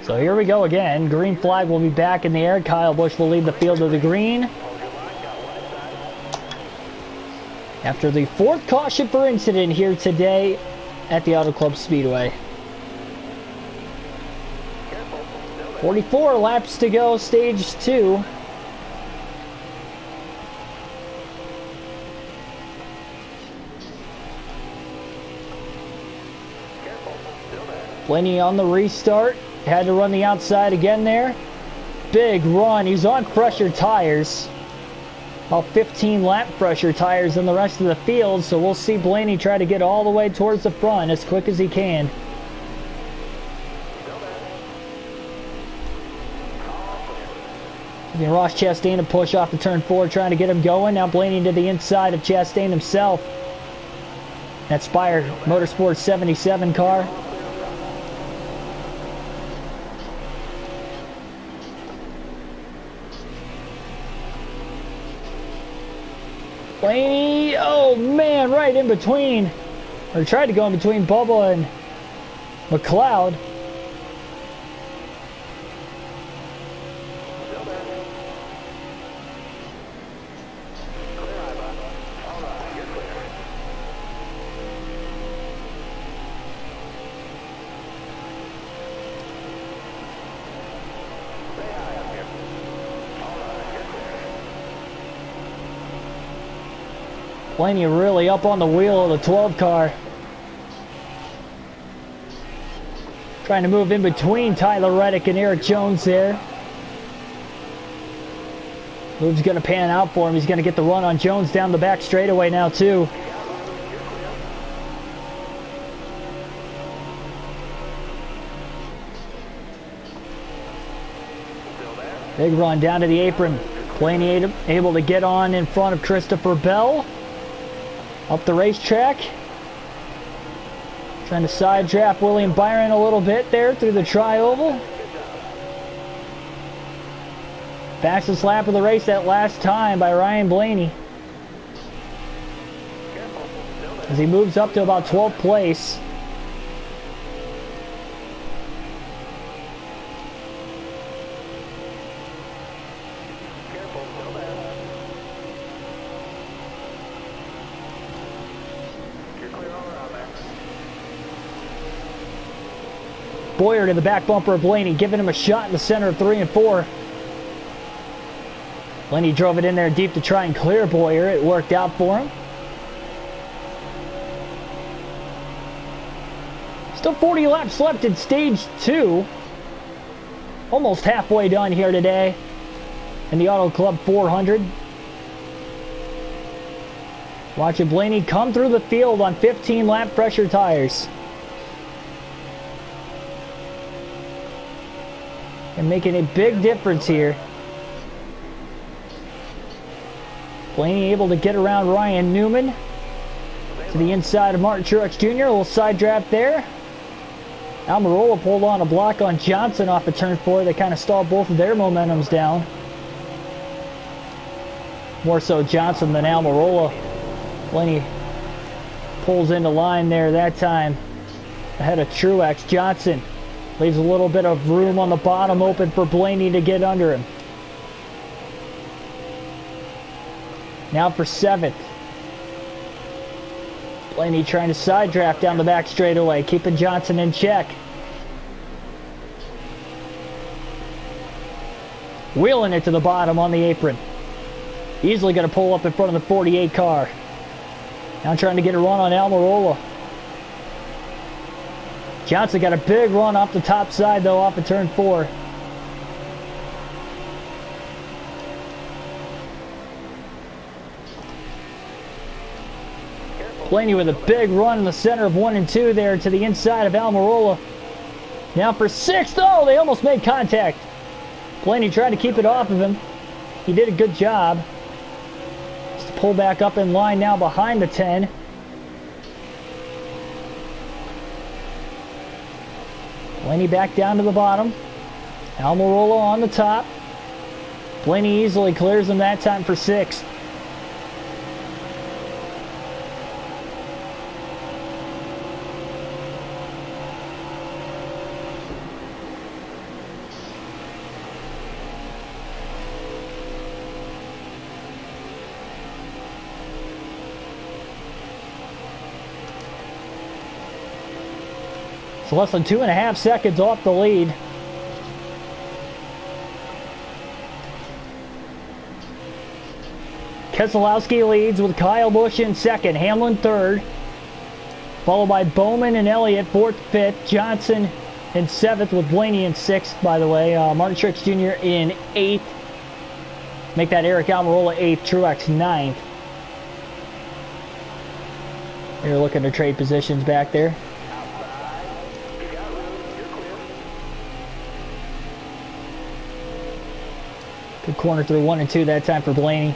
S1: So here we go again. Green flag will be back in the air. Kyle Busch will lead the field to the green. After the 4th caution for incident here today at the Auto Club Speedway. 44 laps to go, stage 2. Blaney on the restart. Had to run the outside again there. Big run. He's on fresher tires. About 15 lap fresher tires than the rest of the field. So we'll see Blaney try to get all the way towards the front as quick as he can. Ross Chastain to push off the turn 4, trying to get him going. Now Blaney to the inside of Chastain himself. That Spire Motorsports 77 car. Blaney, oh man, right in between, or tried to go in between Bubba and McLeod. Blaney really up on the wheel of the 12 car. Trying to move in between Tyler Reddick and Eric Jones there. Move's going to pan out for him. He's going to get the run on Jones down the back straightaway now too. Big run down to the apron. Blaney able to get on in front of Christopher Bell. Up the racetrack. Trying to side draft William Byron a little bit there through the tri-oval. Fastest lap of the race that last time by Ryan Blaney. As he moves up to about 12th place. Boyer to the back bumper of Blaney, giving him a shot in the center of 3 and 4. Blaney drove it in there deep to try and clear Boyer. It worked out for him. Still 40 laps left in stage 2. Almost halfway done here today in the Auto Club 400. Watching Blaney come through the field on 15 lap pressure tires. And making a big difference here. Blaney able to get around Ryan Newman to the inside of Martin Truex Jr. A little side draft there. Almirola pulled on a block on Johnson off of turn 4. They kind of stalled both of their momentums down. More so Johnson than Almirola. Blaney pulls into line there that time ahead of Truex. Johnson leaves a little bit of room on the bottom open for Blaney to get under him. Now for 7th. Blaney trying to side draft down the back straightaway, keeping Johnson in check. Wheeling it to the bottom on the apron. Easily going to pull up in front of the 48 car. Now trying to get a run on Almirola. Johnson got a big run off the top side though, off of turn 4. Blaney with a big run in the center of 1 and 2 there to the inside of Almirola. Now for 6th. Oh, they almost made contact. Blaney trying to keep it off of him. He did a good job. Just pull back up in line now behind the 10. Blaney back down to the bottom. Almirola on the top. Blaney easily clears him that time for 6th. So less than 2.5 seconds off the lead. Keselowski leads with Kyle Busch in 2nd, Hamlin 3rd, followed by Bowman and Elliott 4th, 5th, Johnson in 7th with Blaney in 6th, by the way. Martin Truex Jr. in 8th. Make that Eric Almirola 8th, Truex 9th. They're looking to trade positions back there. Good corner through 1 and 2 that time for Blaney.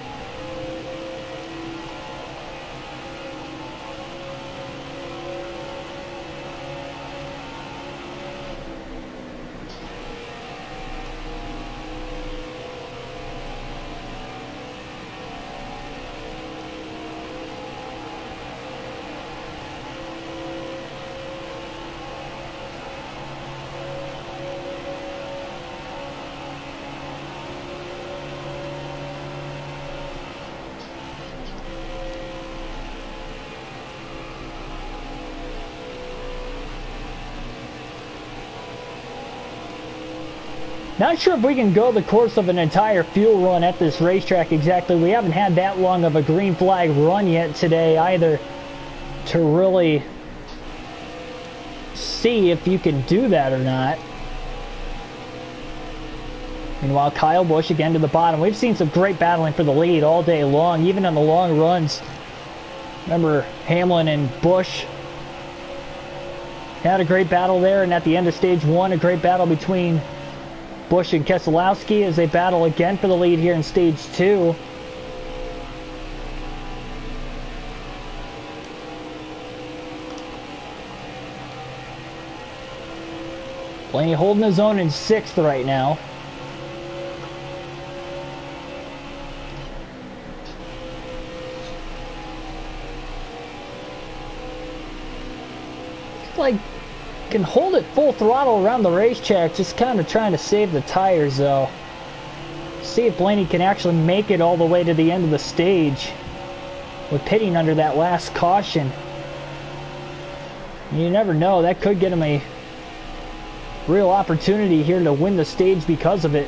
S1: Not sure if we can go the course of an entire fuel run at this racetrack exactly. We haven't had that long of a green flag run yet today either to really see if you can do that or not. Meanwhile, Kyle Busch again to the bottom. We've seen some great battling for the lead all day long, even on the long runs. Remember Hamlin and Busch had a great battle there, and at the end of stage 1, a great battle between Busch and Keselowski as they battle again for the lead here in stage 2. Blaney holding his own in 6th right now. Like can hold it full throttle around the racetrack, just kind of trying to save the tires though. See if Blaney can actually make it all the way to the end of the stage with pitting under that last caution. You never know, that could get him a real opportunity here to win the stage because of it.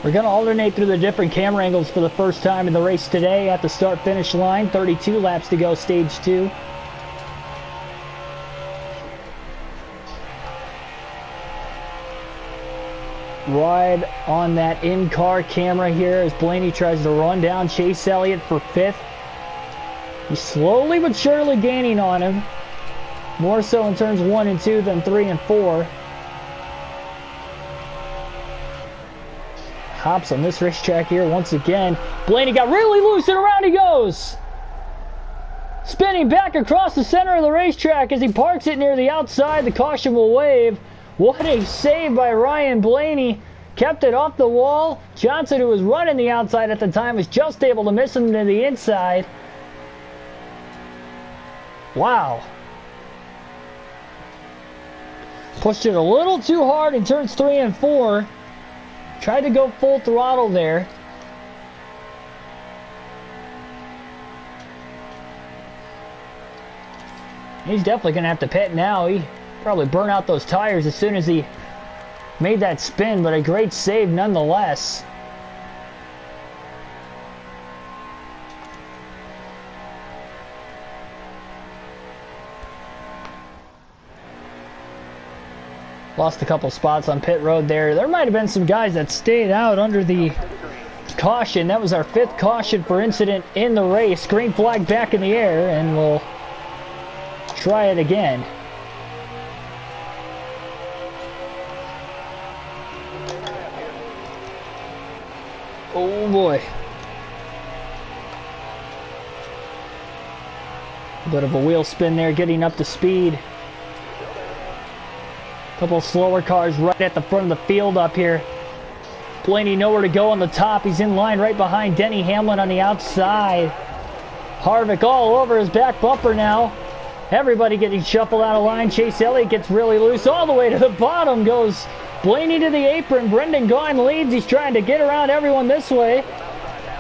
S1: We're going to alternate through the different camera angles for the first time in the race today at the start-finish line. 32 laps to go, stage 2. Right on that in-car camera here as Blaney tries to run down Chase Elliott for 5th. He's slowly but surely gaining on him. More so in turns 1 and 2 than 3 and 4. Hops on this racetrack here once again. Blaney got really loose and around he goes. Spinning back across the center of the racetrack as he parks it near the outside. The caution will wave. What a save by Ryan Blaney. Kept it off the wall. Johnson, who was running the outside at the time, was just able to miss him to the inside. Wow. Pushed it a little too hard in turns 3 and 4. Tried to go full throttle there. He's definitely going to have to pit now. He probably burned out those tires as soon as he made that spin, but a great save nonetheless. Lost a couple spots on pit road there. There might have been some guys that stayed out under the caution. That was our 5th caution for incident in the race. Green flag back in the air, and we'll try it again. Oh boy. A bit of a wheel spin there, getting up to speed. Couple slower cars right at the front of the field up here. Blaney nowhere to go on the top. He's in line right behind Denny Hamlin on the outside. Harvick all over his back bumper now. Everybody getting shuffled out of line. Chase Elliott gets really loose. All the way to the bottom goes Blaney to the apron. Brendan Gaughan leads. He's trying to get around everyone this way.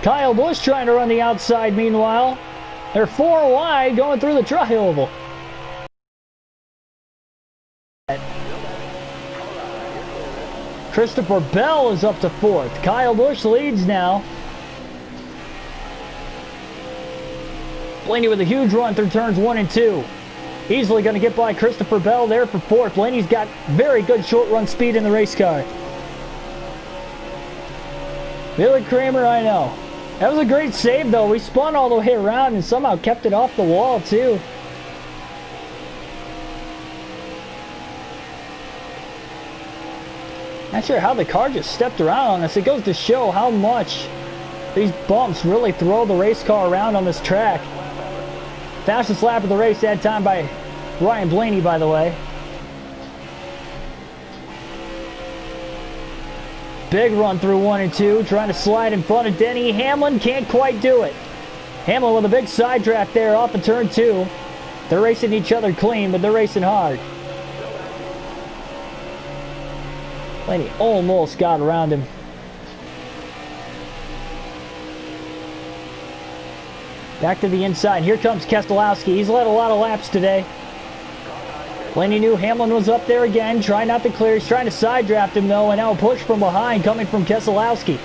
S1: Kyle Busch trying to run the outside meanwhile. They're 4 wide going through the tri-oval. Christopher Bell is up to 4th. Kyle Busch leads now. Blaney with a huge run through turns 1 and 2. Easily going to get by Christopher Bell there for 4th. Blaney's got very good short run speed in the race car. Billy Kramer, I know. That was a great save though. We spun all the way around and somehow kept it off the wall too. Not sure how the car just stepped around on us. It goes to show how much these bumps really throw the race car around on this track. Fastest lap of the race that time by Ryan Blaney, by the way. Big run through 1 and 2, trying to slide in front of Denny Hamlin. Can't quite do it. Hamlin with a big side draft there off of turn 2. They're racing each other clean, but they're racing hard. Blaney almost got around him. Back to the inside. Here comes Keselowski. He's led a lot of laps today. Blaney knew Hamlin was up there again. Trying not to clear. He's trying to side draft him though, and now a push from behind coming from Keselowski.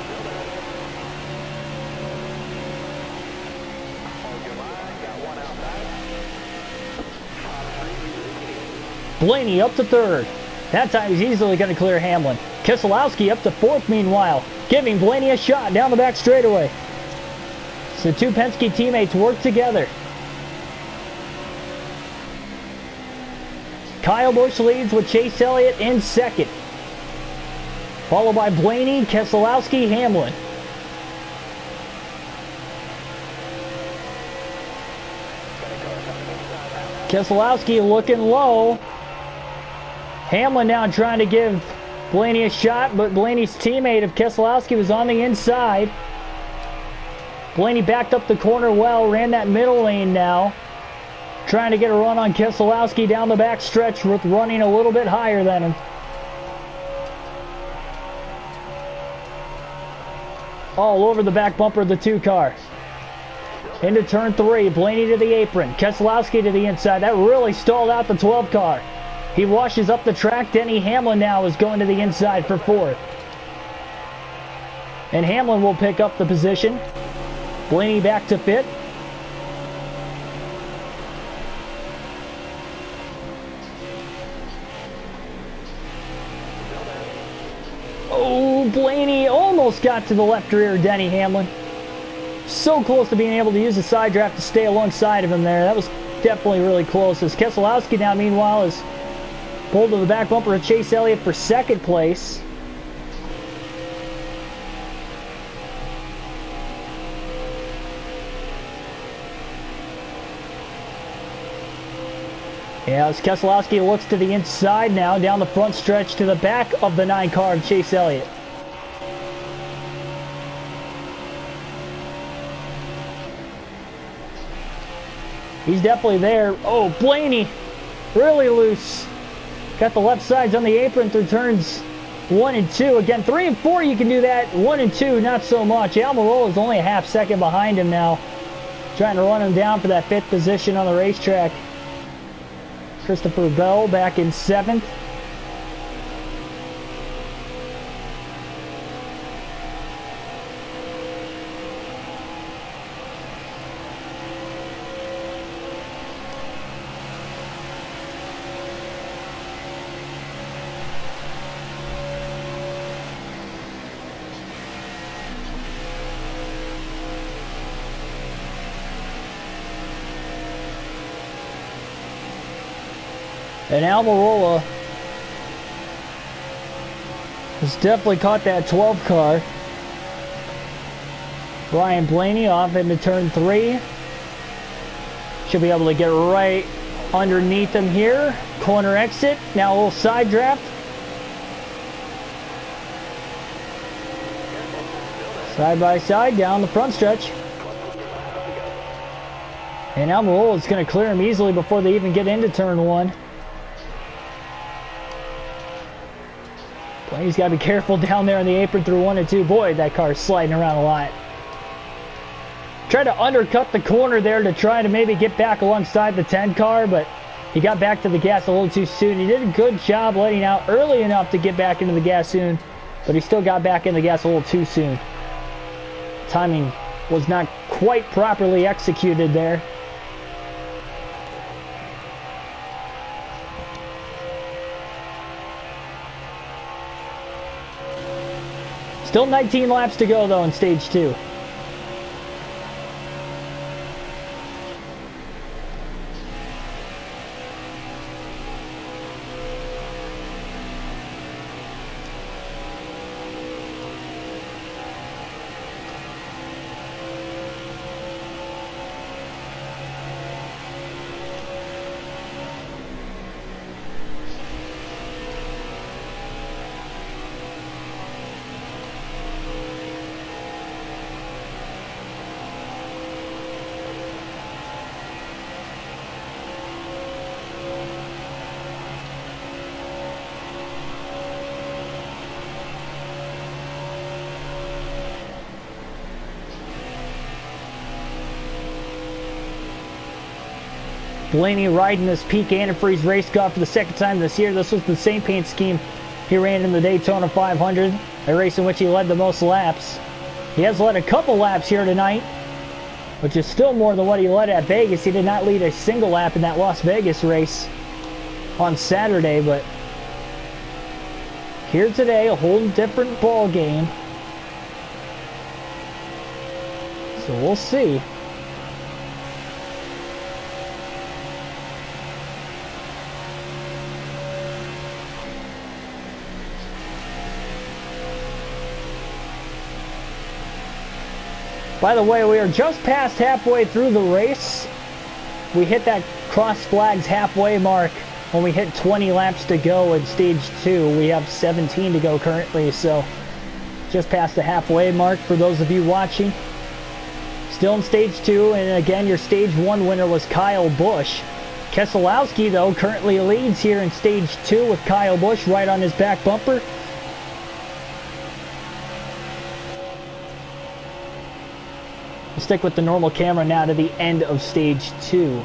S1: Blaney up to 3rd. That time he's easily going to clear Hamlin. Keselowski up to 4th meanwhile, giving Blaney a shot down the back straightaway. So 2 Penske teammates work together. Kyle Busch leads with Chase Elliott in 2nd. Followed by Blaney, Keselowski, Hamlin. Keselowski looking low. Hamlin now trying to give Blaney a shot, but Blaney's teammate of Keselowski was on the inside. Blaney backed up the corner well, ran that middle lane now. Trying to get a run on Keselowski down the back stretch with running a little bit higher than him. All over the back bumper of the 2 car. Into turn 3, Blaney to the apron. Keselowski to the inside. That really stalled out the 12 car. He washes up the track. Denny Hamlin now is going to the inside for 4th. And Hamlin will pick up the position. Blaney back to 5th. Oh, Blaney almost got to the left rear of Denny Hamlin. So close to being able to use the side draft to stay alongside of him there. That was definitely really close. As Keselowski now, meanwhile, is pulled to the back bumper of Chase Elliott for 2nd place. Yeah, as Keselowski looks to the inside now, down the front stretch to the back of the 9 car of Chase Elliott. He's definitely there. Oh, Blaney, really loose. Got the left sides on the apron through turns 1 and 2. Again, 3 and 4 you can do that. 1 and 2, not so much. Almirola is only a half second behind him now. Trying to run him down for that 5th position on the racetrack. Christopher Bell back in 7th. And Almirola has definitely caught that 12 car. Ryan Blaney off into turn 3. Should be able to get right underneath him here. Corner exit. Now a little side draft. Side by side down the front stretch. And Almirola is going to clear him easily before they even get into turn 1. He's got to be careful down there on the apron through 1 and 2. Boy, that car is sliding around a lot. Tried to undercut the corner there to try to maybe get back alongside the 10 car, but he got back to the gas a little too soon. He did a good job letting out early enough to get back into the gas soon, but he still got back in the gas a little too soon. Timing was not quite properly executed there. Still 19 laps to go, though, in stage 2. Blaney riding this peak antifreeze race car for the 2nd time this year. This was the same paint scheme he ran in the Daytona 500, a race in which he led the most laps. He has led a couple laps here tonight, which is still more than what he led at Vegas. He did not lead a single lap in that Las Vegas race on Saturday, but here today, a whole different ball game. So we'll see. By the way, we are just past halfway through the race. We hit that cross flags halfway mark when we hit 20 laps to go in stage 2. We have 17 to go currently, so just past the halfway mark for those of you watching. Still in stage 2, and again, your stage 1 winner was Kyle Busch. Keselowski, though, currently leads here in stage 2 with Kyle Busch right on his back bumper. We'll stick with the normal camera now to the end of stage 2.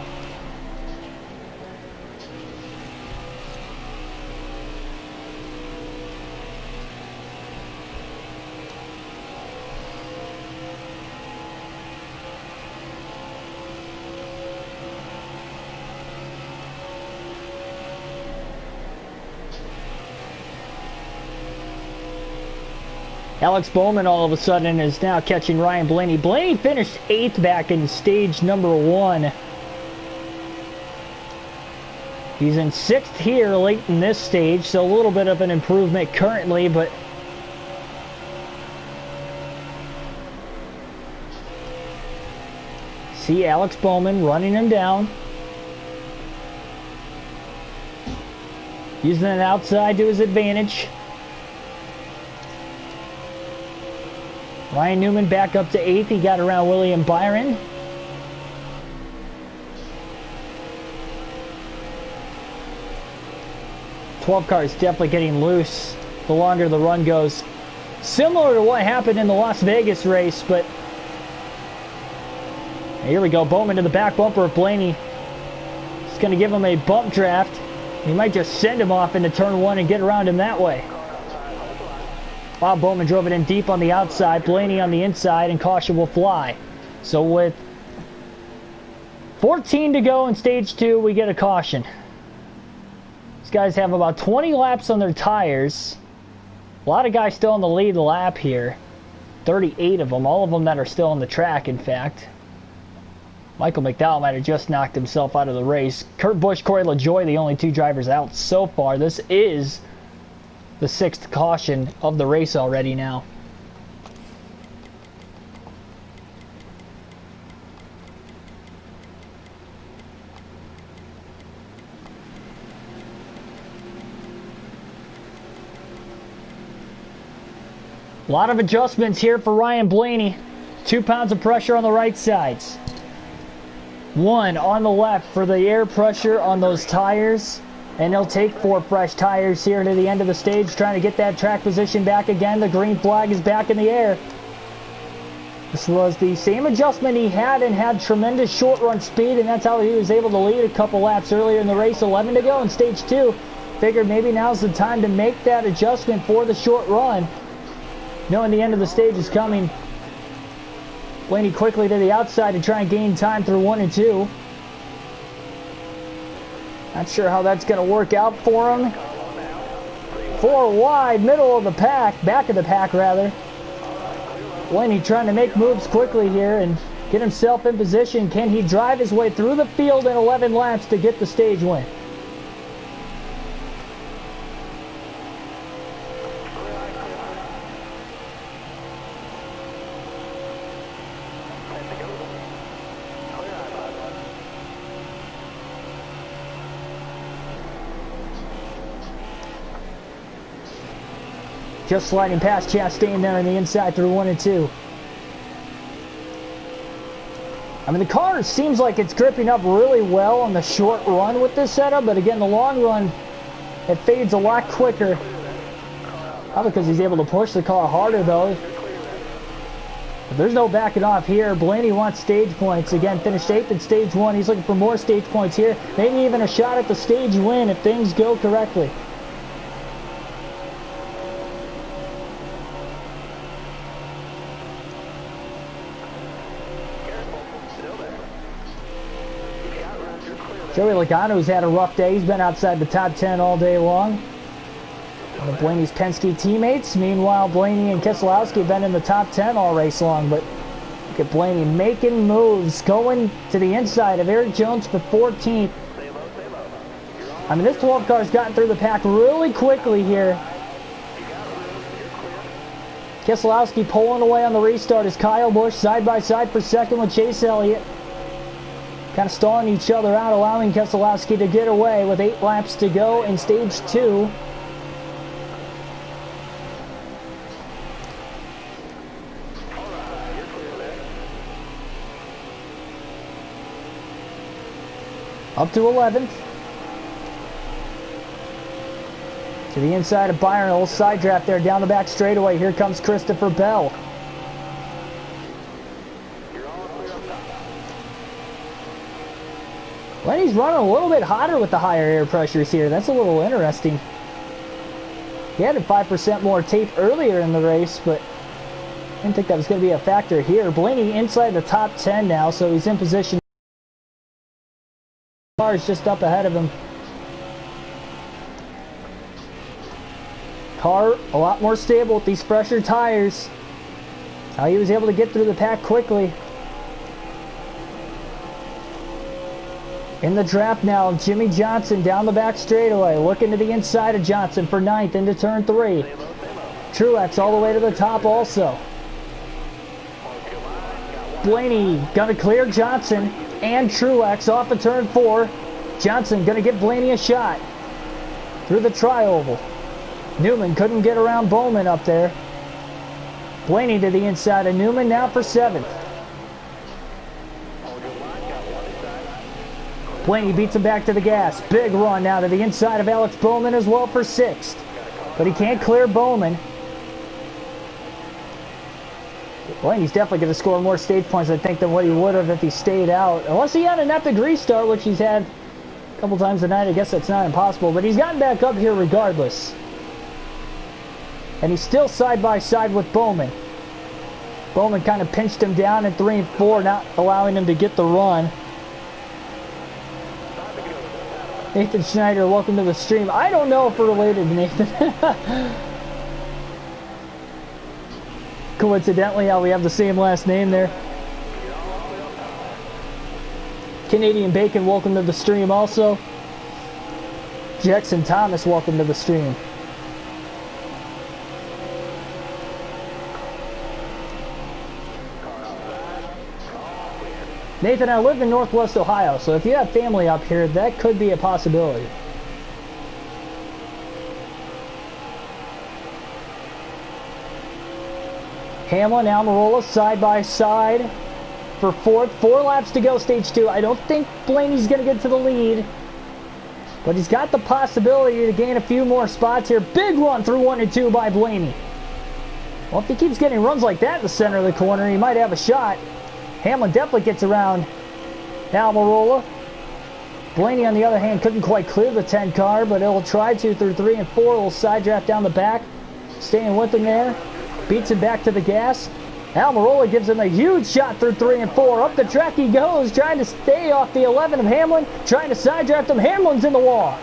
S1: Alex Bowman all of a sudden is now catching Ryan Blaney. Blaney finished 8th back in stage number 1. He's in 6th here late in this stage, so a little bit of an improvement currently, but see Alex Bowman running him down. Using it outside to his advantage. Ryan Newman back up to 8th. He got around William Byron. '12 car is definitely getting loose the longer the run goes. Similar to what happened in the Las Vegas race, but here we go. Bowman to the back bumper of Blaney. going to give him a bump draft. He might just send him off into turn 1 and get around him that way. Bob Bowman drove it in deep on the outside, Blaney on the inside, and caution will fly. So with 14 to go in stage 2, we get a caution. These guys have about 20 laps on their tires. A lot of guys still in the lead lap here. 38 of them, all of them that are still on the track, in fact. Michael McDowell might have just knocked himself out of the race. Kurt Busch, Corey LaJoie, the only 2 drivers out so far. This is the 6th caution of the race already now. A lot of adjustments here for Ryan Blaney. 2 pounds of pressure on the right sides. 1 on the left for the air pressure on those tires. And he'll take 4 fresh tires here to the end of the stage, trying to get that track position back again. The green flag is back in the air. This was the same adjustment he had and had tremendous short run speed, and that's how he was able to lead a couple laps earlier in the race. 11 to go in stage 2. Figured maybe now's the time to make that adjustment for the short run, knowing the end of the stage is coming. Blaney quickly to the outside to try and gain time through 1 and 2. Not sure how that's going to work out for him. 4 wide, middle of the pack, back of the pack rather. Blaney trying to make moves quickly here and get himself in position. Can he drive his way through the field in 11 laps to get the stage win? Just sliding past Chastain there on the inside through 1 and 2. I mean, the car seems like it's gripping up really well on the short run with this setup, but again, the long run, it fades a lot quicker. Probably because he's able to push the car harder, though. But there's no backing off here. Blaney wants stage points. Again, finished 8th in stage 1. He's looking for more stage points here. Maybe even a shot at the stage win if things go correctly. Joey Logano's had a rough day. He's been outside the top 10 all day long. One of Blaney's Penske teammates. Meanwhile, Blaney and Keselowski have been in the top 10 all race long. But look at Blaney making moves, going to the inside of Eric Jones for 14th. I mean, this 12 car's gotten through the pack really quickly here. Keselowski pulling away on the restart as Kyle Busch side by side for second with Chase Elliott. Kind of stalling each other out, allowing Keselowski to get away with 8 laps to go in stage 2. Up to 11th. To the inside of Byron, a little side draft there down the back straightaway. Here comes Christopher Bell. Lenny's running a little bit hotter with the higher air pressures here. That's a little interesting. He had 5% more tape earlier in the race, but I didn't think that was going to be a factor here. Blaney inside the top 10 now, so he's in position. The car is just up ahead of him. Car a lot more stable with these fresher tires. How he was able to get through the pack quickly. In the draft now, Jimmy Johnson down the back straightaway, looking to the inside of Johnson for 9th into turn 3. Truex all the way to the top also. Blaney gonna clear Johnson and Truex off of turn 4. Johnson gonna give Blaney a shot through the tri-oval. Newman couldn't get around Bowman up there. Blaney to the inside of Newman now for 7th. Blaney beats him back to the gas. Big run now to the inside of Alex Bowman as well for 6th. But he can't clear Bowman. Blaney's definitely going to score more stage points, I think, than what he would have if he stayed out. Unless he had an epic restart, which he's had couple times a night. I guess that's not impossible, but he's gotten back up here regardless. And he's still side by side with Bowman. Bowman kind of pinched him down in 3 and 4, not allowing him to get the run. Nathan Schneider, welcome to the stream. I don't know if we're related to Nathan. Coincidentally, how we have the same last name there. Canadian Bacon, welcome to the stream also. Jackson Thomas, welcome to the stream. Nathan, I live in Northwest Ohio, so if you have family up here, that could be a possibility. Hamlin, Almirola, side by side for fourth. 4 laps to go, stage 2. I don't think Blaney's going to get to the lead, but he's got the possibility to gain a few more spots here. Big run through 1 and 2 by Blaney. Well, if he keeps getting runs like that in the center of the corner, he might have a shot. Hamlin definitely gets around Almirola. Blaney, on the other hand, couldn't quite clear the 10 car, but he'll try to through 3 and 4. A little side draft down the back. Staying with him there. Beats him back to the gas. Almirola gives him a huge shot through 3 and 4. Up the track he goes, trying to stay off the 11 of Hamlin. Trying to side draft him. Hamlin's in the wall.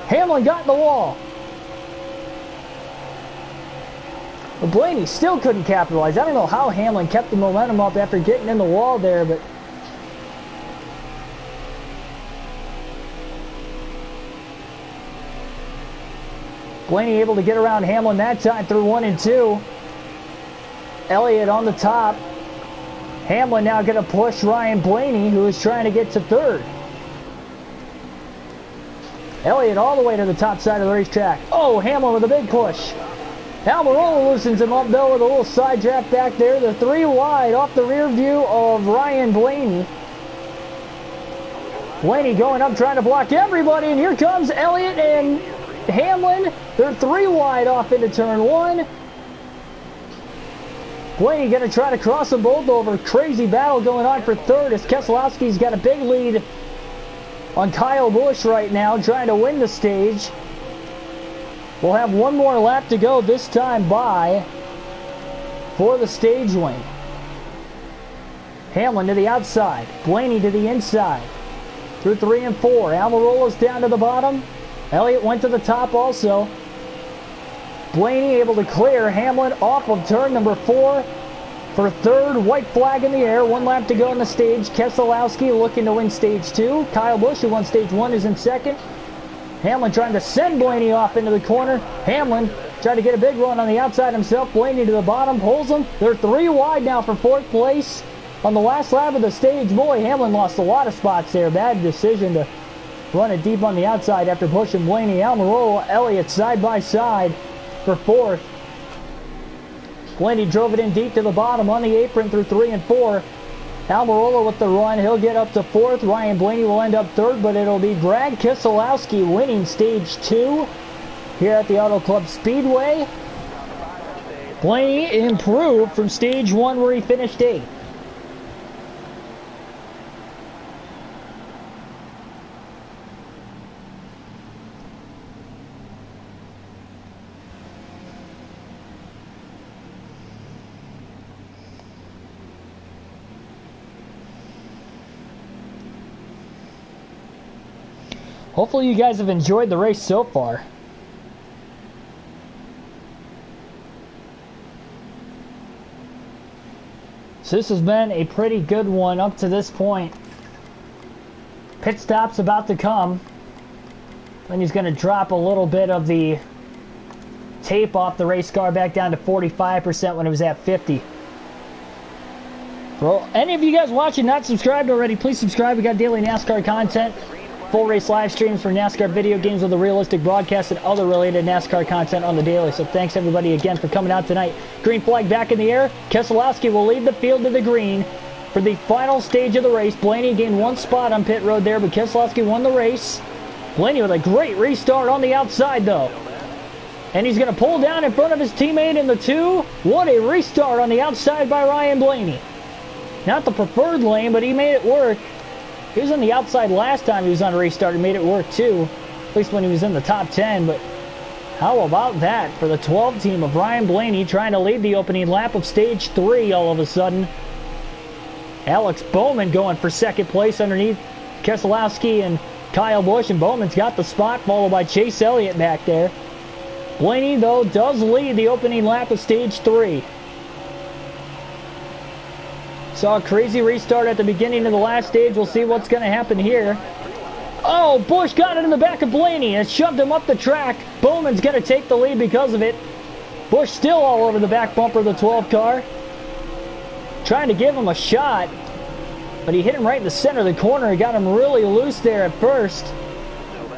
S1: Hamlin got in the wall. But Blaney still couldn't capitalize. I don't know how Hamlin kept the momentum up after getting in the wall there, but Blaney able to get around Hamlin that time through 1 and 2. Elliott on the top. Hamlin now going to push Ryan Blaney, who is trying to get to third. Elliott all the way to the top side of the racetrack. Oh, Hamlin with a big push. Almirola loosens him up though with a little side draft back there. The 3 wide off the rear view of Ryan Blaney. Blaney going up trying to block everybody, and here comes Elliott and Hamlin. They're 3 wide off into turn 1. Blaney going to try to cross them both over. Crazy battle going on for third as Keselowski's got a big lead on Kyle Busch right now, trying to win the stage. We'll have 1 more lap to go, this time by for the stage win. Hamlin to the outside, Blaney to the inside. Through 3 and 4, Almirola's down to the bottom. Elliott went to the top also. Blaney able to clear Hamlin off of turn number 4 for third. White flag in the air, 1 lap to go on the stage. Keselowski looking to win stage 2. Kyle Busch, who won stage 1, is in second. Hamlin trying to send Blaney off into the corner. Hamlin trying to get a big run on the outside himself. Blaney to the bottom, pulls him. They're 3 wide now for 4th place on the last lap of the stage. Boy, Hamlin lost a lot of spots there. Bad decision to run it deep on the outside after pushing Blaney. Almirola, Elliott side by side for 4th. Blaney drove it in deep to the bottom on the apron through 3 and 4. Almirola with the run, he'll get up to 4th. Ryan Blaney will end up 3rd, but it'll be Brad Keselowski winning stage 2 here at the Auto Club Speedway. Blaney improved from stage 1 where he finished 8th. Hopefully you guys have enjoyed the race so far. So this has been a pretty good one up to this point. Pit stop's about to come. Then he's going to drop a little bit of the tape off the race car back down to 45% when it was at 50. For any of you guys watching not subscribed already, please subscribe. We got daily NASCAR content. Full race live streams for NASCAR video games with a realistic broadcast and other related NASCAR content on the daily. So thanks everybody again for coming out tonight. Green flag back in the air. Keselowski will lead the field to the green for the final stage of the race. Blaney gained 1 spot on pit road there, but Keselowski won the race. Blaney with a great restart on the outside though. And he's going to pull down in front of his teammate in the 2. What a restart on the outside by Ryan Blaney. Not the preferred lane, but he made it work. He was on the outside last time he was on a restart and made it work too. At least when he was in the top 10, but how about that for the 12 team of Ryan Blaney trying to lead the opening lap of stage 3 all of a sudden. Alex Bowman going for second place underneath Keselowski and Kyle Busch, and Bowman's got the spot, followed by Chase Elliott back there. Blaney, though, does lead the opening lap of stage 3. Saw a crazy restart at the beginning of the last stage. We'll see what's going to happen here. Oh, Busch got it in the back of Blaney and shoved him up the track. Bowman's going to take the lead because of it. Busch still all over the back bumper of the 12 car. Trying to give him a shot, but he hit him right in the center of the corner. He got him really loose there at first.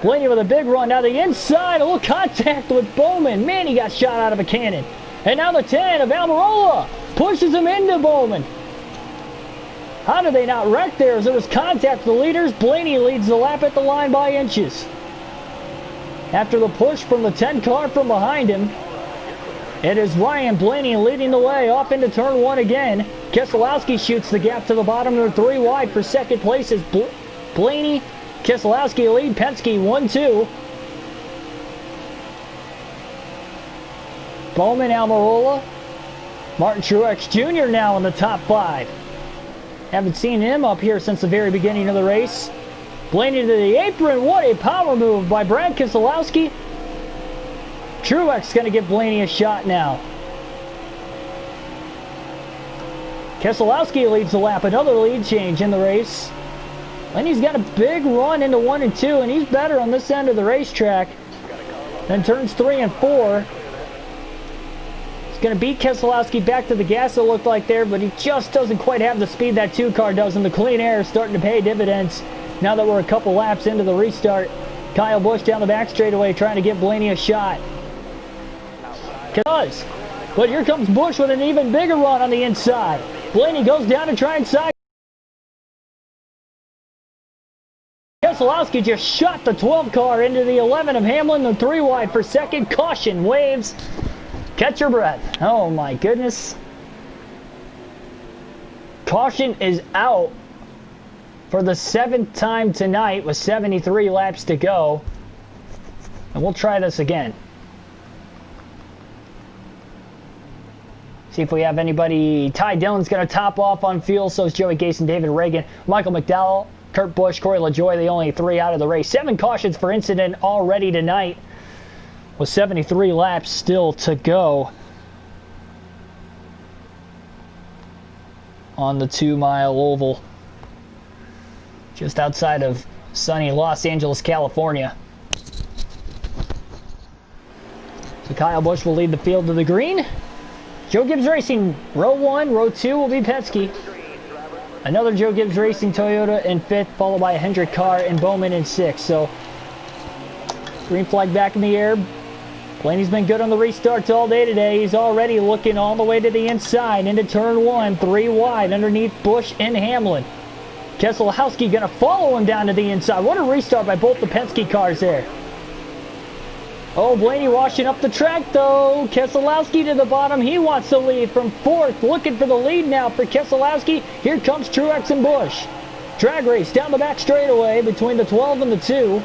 S1: Blaney with a big run. Now the inside, a little contact with Bowman. Man, he got shot out of a cannon. And now the 10 of Almirola pushes him into Bowman. How did they not wreck there as there was contact with the leaders? Blaney leads the lap at the line by inches. After the push from the 10 car from behind him, it is Ryan Blaney leading the way off into turn 1 again. Keselowski shoots the gap to the bottom. They're 3 wide for second place as Blaney, Keselowski lead. Penske 1-2. Bowman, Almirola, Martin Truex Jr. now in the top 5. Haven't seen him up here since the very beginning of the race. Blaney to the apron. What a power move by Brad Keselowski. Truex going to give Blaney a shot now. Keselowski leads the lap. Another lead change in the race. Blaney's got a big run into 1 and 2, and he's better on this end of the racetrack than turns 3 and 4. Going to beat Keselowski back to the gas, it looked like there, but he just doesn't quite have the speed that 2 car does, and the clean air is starting to pay dividends now that we're a couple laps into the restart. Kyle Busch down the back straightaway trying to give Blaney a shot. Does, but here comes Busch with an even bigger run on the inside. Blaney goes down to try and side. Keselowski just shot the 12 car into the 11 of Hamlin, the 3 wide for second. Caution waves. Catch your breath. Oh my goodness. Caution is out for the 7th time tonight with 73 laps to go. And we'll try this again. See if we have anybody. Ty Dillon's going to top off on fuel. So is Joey Gase and David Reagan. Michael McDowell, Kurt Busch, Corey LaJoie, the only 3 out of the race. 7 cautions for incident already tonight, with 73 laps still to go on the 2-mile oval just outside of sunny Los Angeles, California. So Kyle Busch will lead the field to the green. Joe Gibbs Racing, row 1, row 2 will be Penske. Another Joe Gibbs Racing Toyota in 5th, followed by a Hendrick car and Bowman in 6th. So green flag back in the air. Blaney's been good on the restarts all day today. He's already looking all the way to the inside into turn 1, 3 wide underneath Busch and Hamlin. Keselowski going to follow him down to the inside. What a restart by both the Penske cars there. Oh, Blaney washing up the track though. Keselowski to the bottom. He wants the lead from 4th. Looking for the lead now for Keselowski. Here comes Truex and Busch. Drag race down the back straightaway between the 12 and the 2.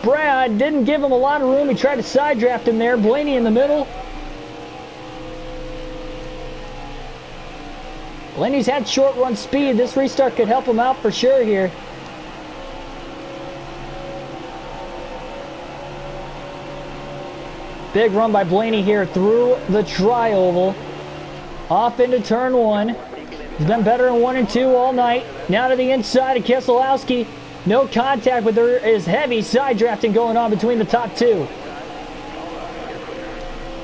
S1: Brad didn't give him a lot of room. He tried to side draft him there. Blaney in the middle. Blaney's had short run speed. This restart could help him out for sure here. Big run by Blaney here through the tri-oval. Off into turn 1. He's been better in 1 and 2 all night. Now to the inside of Keselowski. No contact, but there is heavy side drafting going on between the top 2.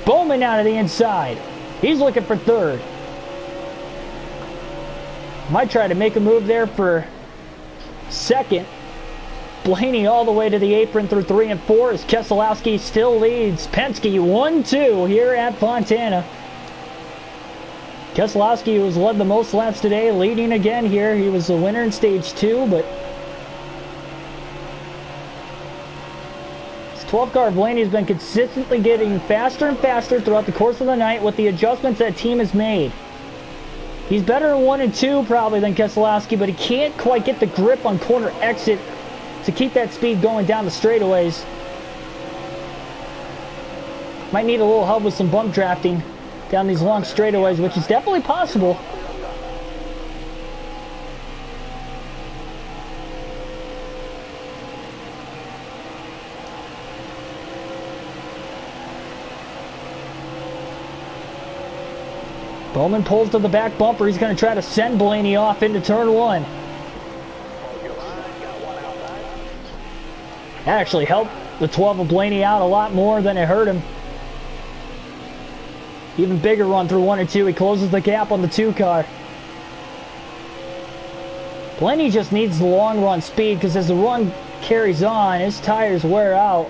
S1: Bowman out of the inside. He's looking for 3rd. Might try to make a move there for 2nd. Blaney all the way to the apron through 3 and 4 as Keselowski still leads. Penske 1-2 here at Fontana. Keselowski, who has led the most laps today, leading again here. He was the winner in stage 2, but 12 car Blaney has been consistently getting faster and faster throughout the course of the night with the adjustments that team has made. He's better in 1 and 2 probably than Keselowski, but he can't quite get the grip on corner exit to keep that speed going down the straightaways. Might need a little help with some bump drafting down these long straightaways, which is definitely possible. Bowman pulls to the back bumper. He's going to try to send Blaney off into turn 1. That actually helped the 12 of Blaney out a lot more than it hurt him. Even bigger run through 1 and 2. He closes the gap on the 2 car. Blaney just needs the long run speed because as the run carries on, his tires wear out.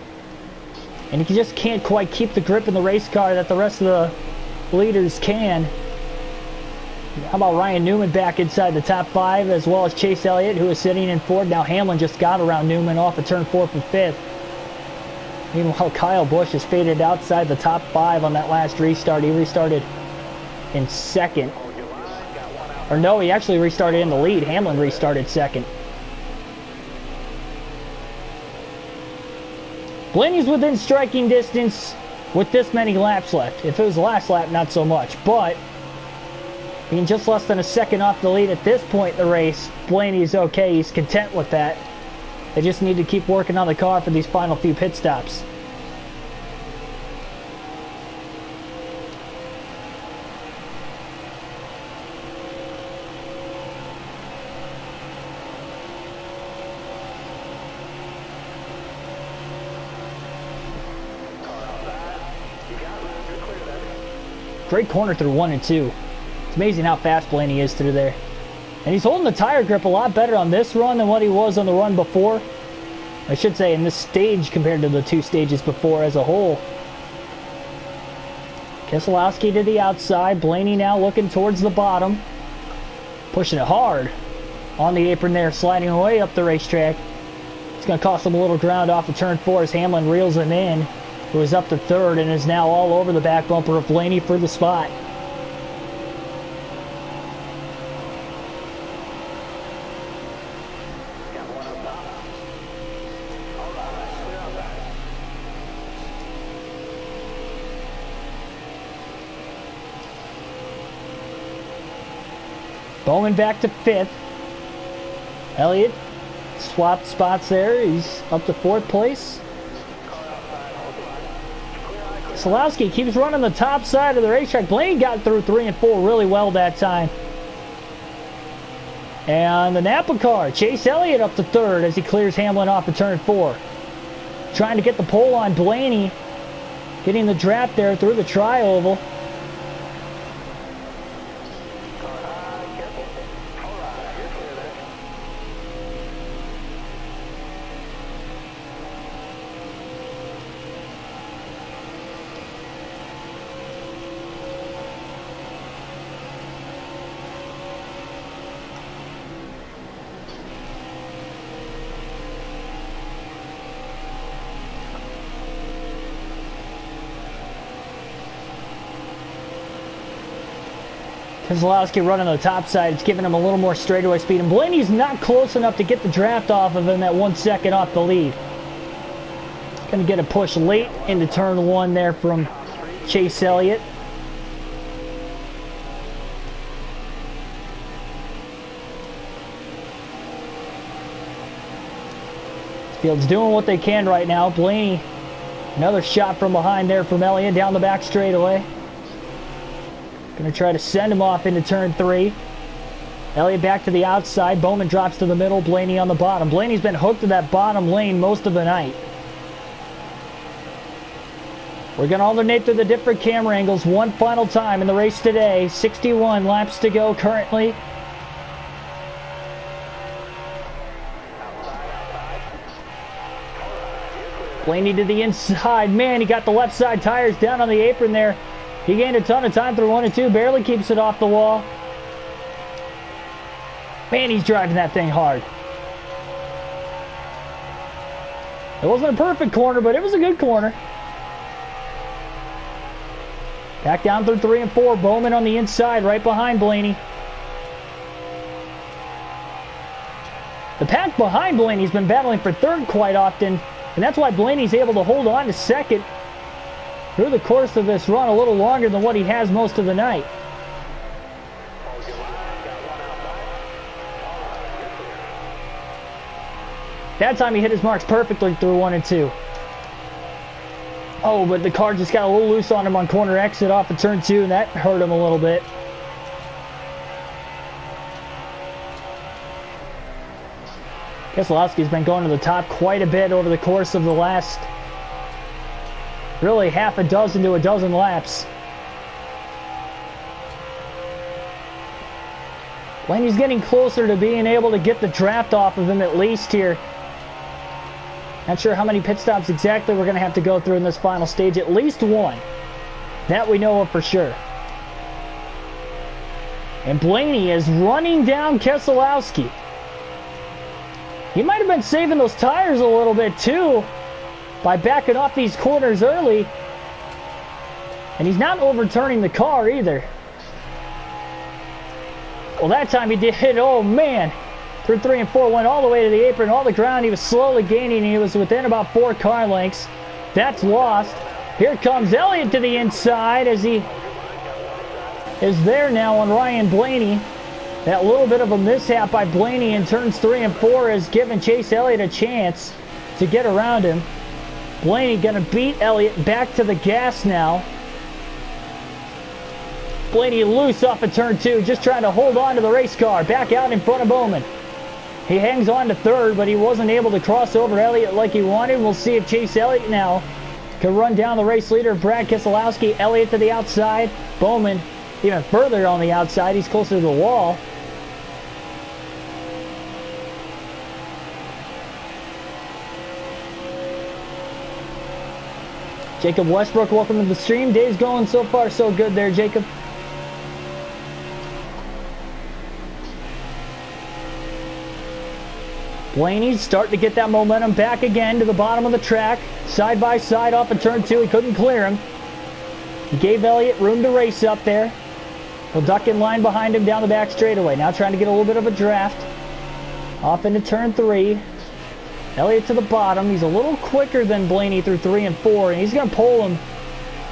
S1: And he just can't quite keep the grip in the race car that the rest of the leaders can. How about Ryan Newman back inside the top 5, as well as Chase Elliott, who is sitting in 4th. Now Hamlin just got around Newman off of turn 4 from 5th. Meanwhile, Kyle Busch has faded outside the top 5 on that last restart. He restarted in 2nd. Or no, he actually restarted in the lead. Hamlin restarted 2nd. Blaney's within striking distance with this many laps left. If it was the last lap, not so much. But being just less than a second off the lead at this point in the race, Blaney's okay. He's content with that. They just need to keep working on the car for these final few pit stops. Great corner through 1 and 2. It's amazing how fast Blaney is through there. And he's holding the tire grip a lot better on this run than what he was on the run before. I should say in this stage compared to the 2 stages before as a whole. Keselowski to the outside. Blaney now looking towards the bottom. Pushing it hard on the apron there, sliding away up the racetrack. It's going to cost him a little ground off of turn 4 as Hamlin reels him in. Who is up to 3rd and is now all over the back bumper of Blaney for the spot. Bowman back to 5th. Elliott swapped spots there. He's up to 4th place. Keselowski keeps running the top side of the racetrack. Blaney got through 3 and 4 really well that time. And the Napa car, Chase Elliott up to 3rd as he clears Hamlin off of turn 4. Trying to get the pole on Blaney. Getting the draft there through the tri-oval. Keselowski running the top side. It's giving him a little more straightaway speed. And Blaney's not close enough to get the draft off of him at 1 second off the lead. Going to get a push late into turn 1 there from Chase Elliott. Field's doing what they can right now. Blaney, another shot from behind there from Elliott down the back straightaway. Going to try to send him off into turn 3. Elliott back to the outside. Bowman drops to the middle. Blaney on the bottom. Blaney's been hooked to that bottom lane most of the night. We're going to alternate through the different camera angles one final time in the race today. 61 laps to go currently. Blaney to the inside. Man, he got the left side tires down on the apron there. He gained a ton of time through 1 and 2. Barely keeps it off the wall. Man, he's driving that thing hard. It wasn't a perfect corner, but it was a good corner. Back down through 3 and 4. Bowman on the inside, right behind Blaney. pack behind Blaney's been battling for third quite often, and that's why Blaney's able to hold on to second through the course of this run a little longer than what he has most of the night. That time he hit his marks perfectly through 1 and 2. Oh, but the car just got a little loose on him on corner exit off of turn 2, and that hurt him a little bit. Keselowski's been going to the top quite a bit over the course of the last, really half a dozen to a dozen laps. Blaney's getting closer to being able to get the draft off of him at least here. Not sure how many pit stops exactly we're going to have to go through in this final stage. At least one. That we know of for sure. And Blaney is running down Keselowski. He might have been saving those tires a little bit too by backing off these corners early. And he's not overturning the car either. Well, that time he did. Oh man. Through 3 and 4, went all the way to the apron, all the ground. He was slowly gaining, and he was within about 4 car lengths. That's lost. Here comes Elliott to the inside as he is there now on Ryan Blaney. That little bit of a mishap by Blaney in turns 3 and 4 has given Chase Elliott a chance to get around him. Blaney going to beat Elliott back to the gas now. Blaney loose off of turn 2, just trying to hold on to the race car. Back out in front of Bowman. He hangs on to third, but he wasn't able to cross over Elliott like he wanted. We'll see if Chase Elliott now can run down the race leader, Brad Keselowski. Elliott to the outside. Bowman even further on the outside. He's closer to the wall. Jacob Westbrook, welcome to the stream. Day's going so far so good there, Jacob. Blaney's starting to get that momentum back again to the bottom of the track. Side by side off of turn 2. He couldn't clear him. He gave Elliott room to race up there. He'll duck in line behind him down the back straightaway. Now trying to get a little bit of a draft. Off into turn 3. Elliott to the bottom. He's a little quicker than Blaney through 3 and 4. And he's going to pull him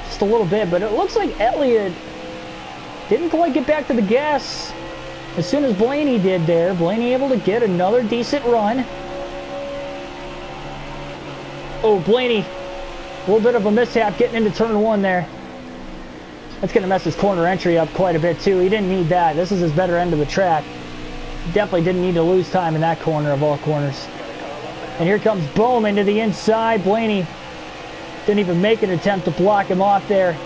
S1: just a little bit. But it looks like Elliott didn't quite get back to the gas as soon as Blaney did there. Blaney able to get another decent run. Oh, Blaney, a little bit of a mishap getting into turn 1 there. That's going to mess his corner entry up quite a bit too. He didn't need that. This is his better end of the track. Definitely didn't need to lose time in that corner of all corners. And here comes Bowman to the inside. Blaney didn't even make an attempt to block him off there.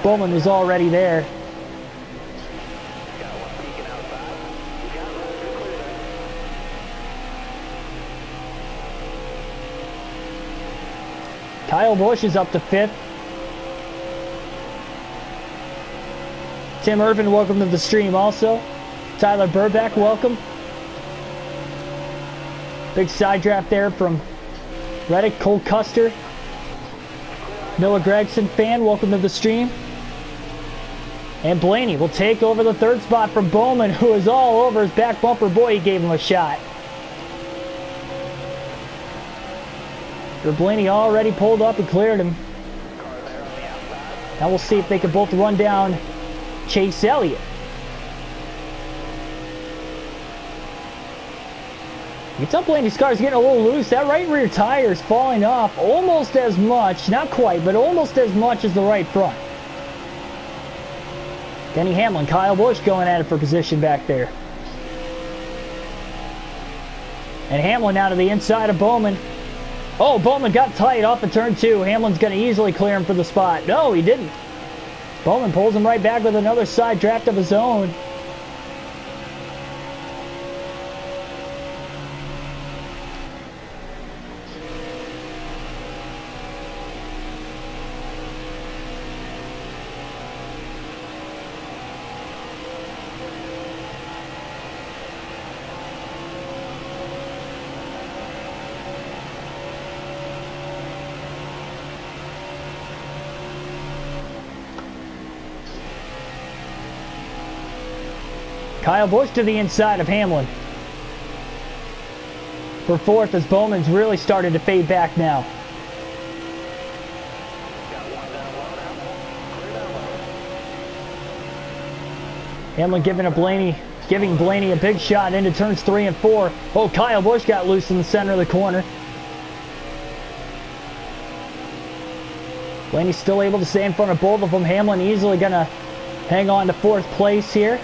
S1: Bowman was already there. Kyle Busch is up to 5th. Tim Irvin, welcome to the stream also. Tyler Burback, welcome. Big side draft there from Reddick. Cole Custer. Noah Gregson fan, welcome to the stream. And Blaney will take over the 3rd spot from Bowman, who is all over his back bumper. Boy, he gave him a shot. Blaney already pulled up and cleared him. Now we'll see if they can both run down Chase Elliott. You can tell Blaney's car is getting a little loose. That right rear tire is falling off almost as much, not quite, but almost as much as the right front. Denny Hamlin, Kyle Busch going at it for position back there. And Hamlin out to the inside of Bowman. Oh, Bowman got tight off of turn 2. Hamlin's going to easily clear him for the spot. No, he didn't. Bowman pulls him right back with another side draft of his own. Kyle Busch to the inside of Hamlin. for fourth as Bowman's really started to fade back now. Hamlin giving Blaney a big shot into turns 3 and 4. Oh, Kyle Busch got loose in the center of the corner. Blaney's still able to stay in front of both of them. Hamlin easily going to hang on to fourth place here.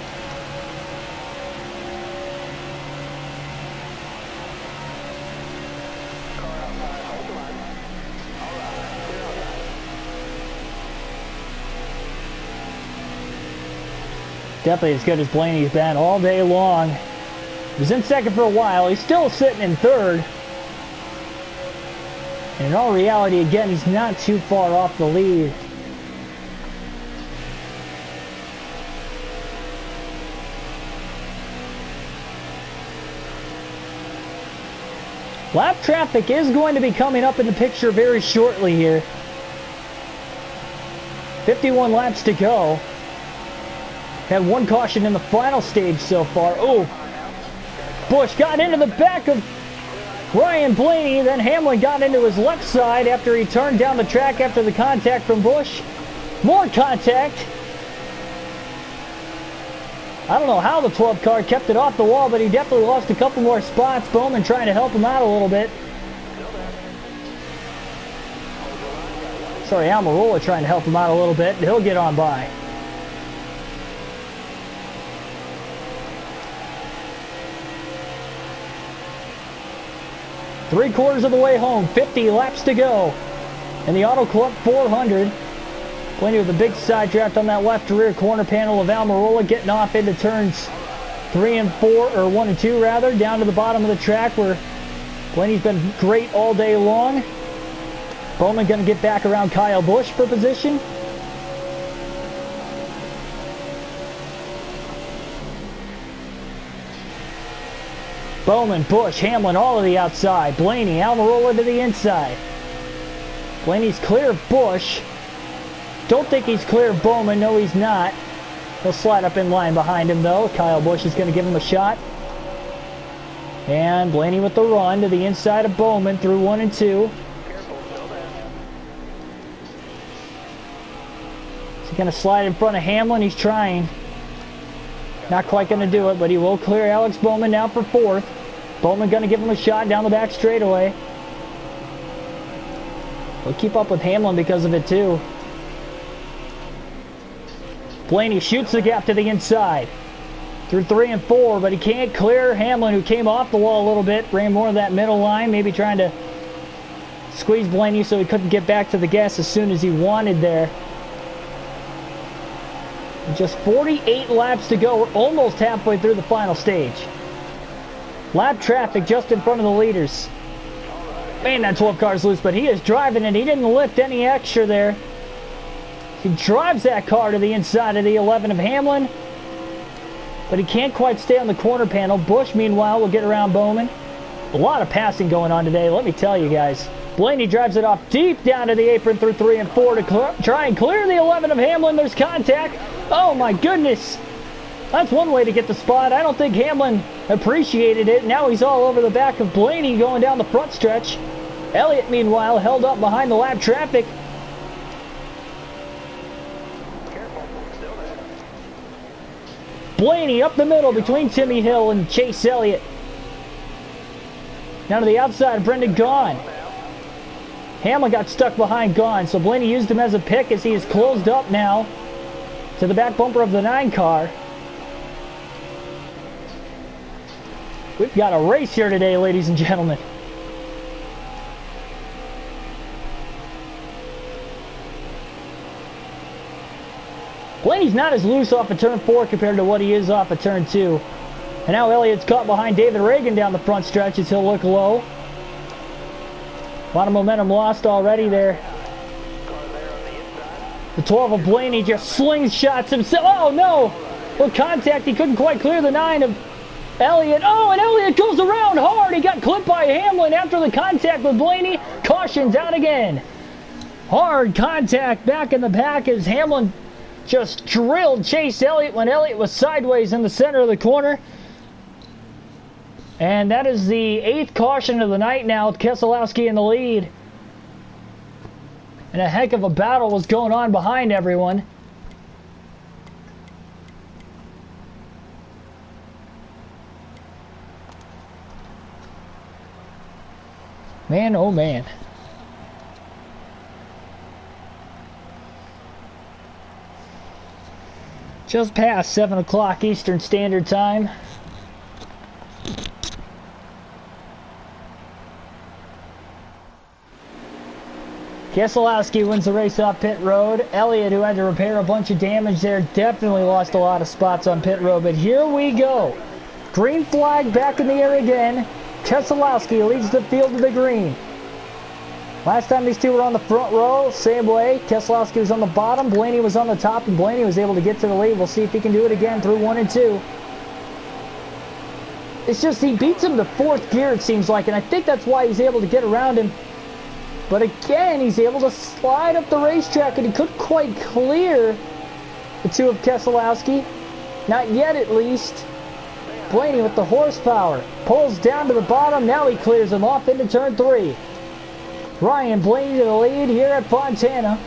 S1: Definitely as good as Blaney's been all day long. He was in second for a while. He's still sitting in third. And in all reality, again, he's not too far off the lead. Lap traffic is going to be coming up in the picture very shortly here. 51 laps to go. Had one caution in the final stage so far. Oh, Busch got into the back of Ryan Blaney. Then Hamlin got into his left side after he turned down the track after the contact from Busch. More contact. I don't know how the 12 car kept it off the wall, but he definitely lost a couple more spots. Bowman trying to help him out a little bit. Sorry, Almirola trying to help him out a little bit. He'll get on by. Three-quarters of the way home, 50 laps to go in the Auto Club 400. Blaney with a big side draft on that left rear corner panel of Almirola, getting off into turns 3 and 4, or 1 and 2 rather, down to the bottom of the track where Blaney's been great all day long. Bowman going to get back around Kyle Busch for position. Bowman, Busch, Hamlin, all of the outside. Blaney, Almirola to the inside. Blaney's clear of Busch. Don't think he's clear of Bowman. No, he's not. He'll slide up in line behind him, though. Kyle Busch is going to give him a shot. And Blaney with the run to the inside of Bowman through 1 and 2. He's going to slide in front of Hamlin. He's trying. Not quite going to do it, but he will clear Alex Bowman now for fourth. Bowman going to give him a shot down the back straightaway. He'll keep up with Hamlin because of it, too. Blaney shoots the gap to the inside through 3 and 4, but he can't clear Hamlin, who came off the wall a little bit, ran more of that middle line, maybe trying to squeeze Blaney so he couldn't get back to the gas as soon as he wanted there. Just 48 laps to go. We're almost halfway through the final stage. Lap traffic just in front of the leaders. Man, that 12 car's loose, but he is driving it. He didn't lift any extra there. He drives that car to the inside of the 11 of Hamlin, but he can't quite stay on the corner panel. Busch, meanwhile, will get around Bowman. A lot of passing going on today, let me tell you guys. Blaney drives it off deep down to the apron through 3 and 4 to try and clear the 11 of Hamlin. There's contact. Oh my goodness. That's one way to get the spot. I don't think Hamlin appreciated it. Now he's all over the back of Blaney going down the front stretch. Elliott, meanwhile, held up behind the lap traffic. Blaney up the middle between Timmy Hill and Chase Elliott. Now to the outside, Brendan Gaughan. Hamlin got stuck behind Gaughan, so Blaney used him as a pick as he is closed up now to the back bumper of the 9 car. We've got a race here today, ladies and gentlemen. Blaney's not as loose off of turn 4 compared to what he is off of turn 2. And now Elliott's caught behind David Reagan down the front stretch as he'll look low. A lot of momentum lost already there. The 12 of Blaney just slingshots himself. Oh no! Well, contact. He couldn't quite clear the 9 of Elliott. Oh, and Elliott goes around hard. He got clipped by Hamlin after the contact with Blaney. Caution's out again. Hard contact back in the back as Hamlin just drilled Chase Elliott when Elliott was sideways in the center of the corner. And that is the 8th caution of the night now, with Keselowski in the lead. And a heck of a battle was going on behind everyone. Man, oh man. Just past 7 o'clock Eastern Standard Time. Keselowski wins the race off pit road. Elliott, who had to repair a bunch of damage there, definitely lost a lot of spots on pit road. But here we go. Green flag back in the air again. Keselowski leads the field to the green. Last time these two were on the front row, same way. Keselowski was on the bottom, Blaney was on the top, and Blaney was able to get to the lead. We'll see if he can do it again through 1 and 2. It's just he beats him to 4th gear, it seems like, and I think that's why he's able to get around him. But again, he's able to slide up the racetrack, and he couldn't quite clear the two of Keselowski. Not yet, at least. Blaney with the horsepower. Pulls down to the bottom. Now he clears him off into turn 3. Ryan Blaney to the lead here at Fontana.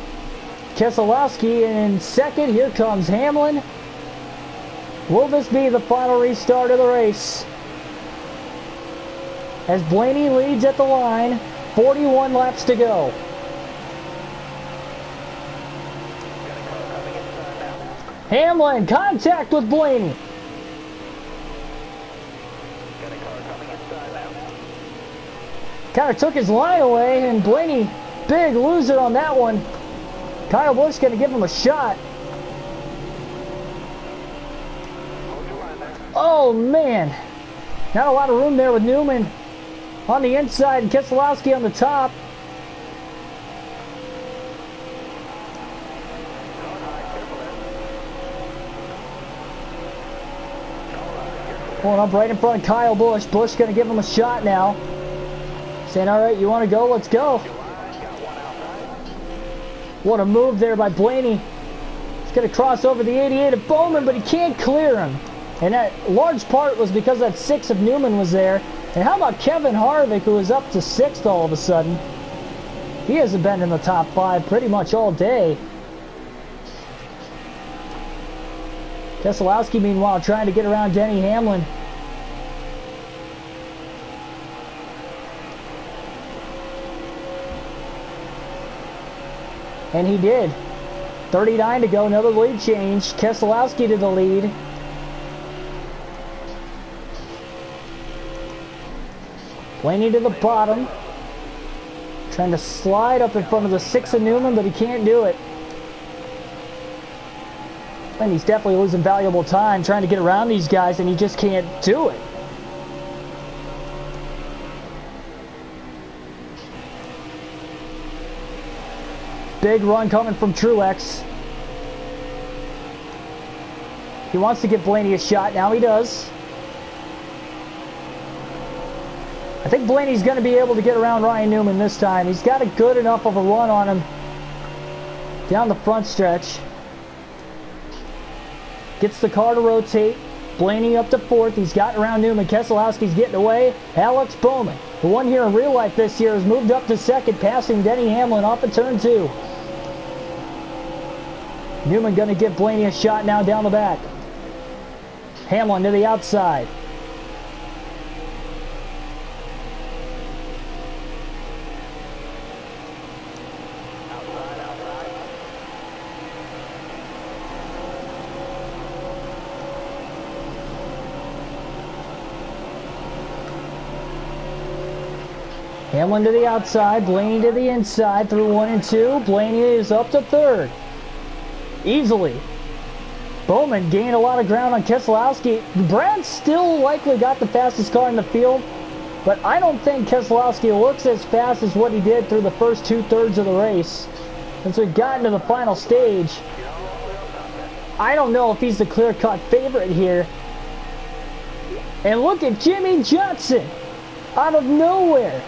S1: Keselowski in second. Here comes Hamlin. Will this be the final restart of the race? As Blaney leads at the line. 41 laps to go. Hamlin, contact with Blaney. Kind of took his line away, and Blaney, big loser on that one. Kyle Busch going to give him a shot. Oh, man. Not a lot of room there with Newman on the inside and Keselowski on the top. Pulling up right in front of Kyle Busch. Busch going to give him a shot now. Saying, all right, you want to go? Let's go. What a move there by Blaney. He's going to cross over the 88 of Bowman, but he can't clear him. And that large part was because that 6 of Newman was there. And how about Kevin Harvick, who is up to 6th all of a sudden? He hasn't been in the top 5 pretty much all day. Keselowski, meanwhile, trying to get around Denny Hamlin. And he did. 39 to go, another lead change. Keselowski to the lead. Blaney to the bottom. Trying to slide up in front of the 6 of Newman, but he can't do it. And he's definitely losing valuable time trying to get around these guys, and he just can't do it. Big run coming from Truex. He wants to give Blaney a shot. Now he does. I think Blaney's going to be able to get around Ryan Newman this time. He's got a good enough of a run on him down the front stretch. Gets the car to rotate. Blaney up to 4th. He's gotten around Newman. Keselowski's getting away. Alex Bowman, the one here in real life this year, has moved up to 2nd, passing Denny Hamlin off of turn 2. Newman going to give Blaney a shot now down the back. Hamlin to the outside. Hamlin to the outside, Blaney to the inside through 1 and 2. Blaney is up to 3rd. Easily. Bowman gained a lot of ground on Keselowski. Brad still likely got the fastest car in the field, but I don't think Keselowski looks as fast as what he did through the first 2/3 of the race. Since we got into the final stage, I don't know if he's the clear-cut favorite here. And look at Jimmy Johnson out of nowhere.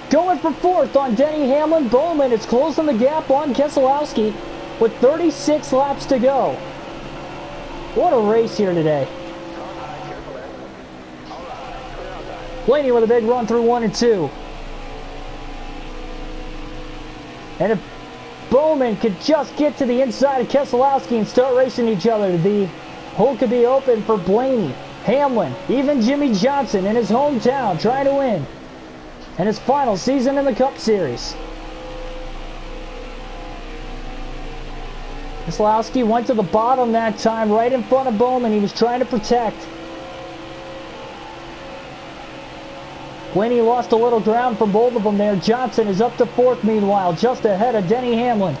S1: Going for 4th on Denny Hamlin. Bowman is closing the gap on Keselowski with 36 laps to go. What a race here today. Blaney with a big run through 1 and 2. And if Bowman could just get to the inside of Keselowski and start racing each other, the hole could be open for Blaney, Hamlin, even Jimmy Johnson in his hometown trying to win. And his final season in the Cup Series. Keselowski went to the bottom that time, right in front of Bowman. He was trying to protect. Blaney lost a little ground from both of them there. Johnson is up to 4th meanwhile, just ahead of Denny Hamlin.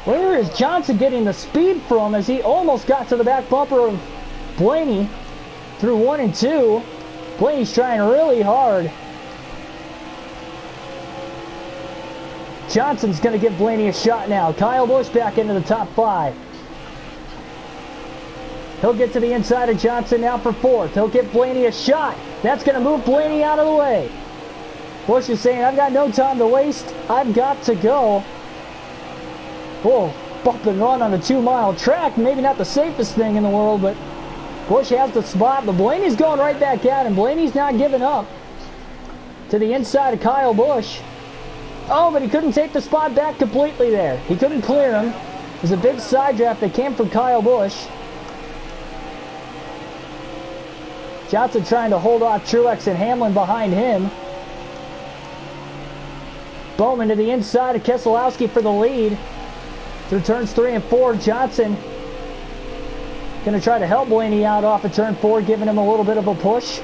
S1: Where is Johnson getting the speed from as he almost got to the back bumper of Blaney through 1 and 2. Blaney's trying really hard. Johnson's going to give Blaney a shot now. Kyle Busch back into the top 5. He'll get to the inside of Johnson now for 4th. He'll get Blaney a shot. That's going to move Blaney out of the way. Busch is saying, I've got no time to waste. I've got to go. Whoa, bump and run on a 2-mile track. Maybe not the safest thing in the world, but Busch has the spot. But Blaney's going right back at him. Blaney's not giving up. To the inside of Kyle Busch. Oh, but he couldn't take the spot back completely there. He couldn't clear him. There's a big side draft that came from Kyle Busch. Johnson trying to hold off Truex and Hamlin behind him. Bowman to the inside of Keselowski for the lead. Through turns 3 and 4, Johnson going to try to help Blaney out off of turn 4, giving him a little bit of a push.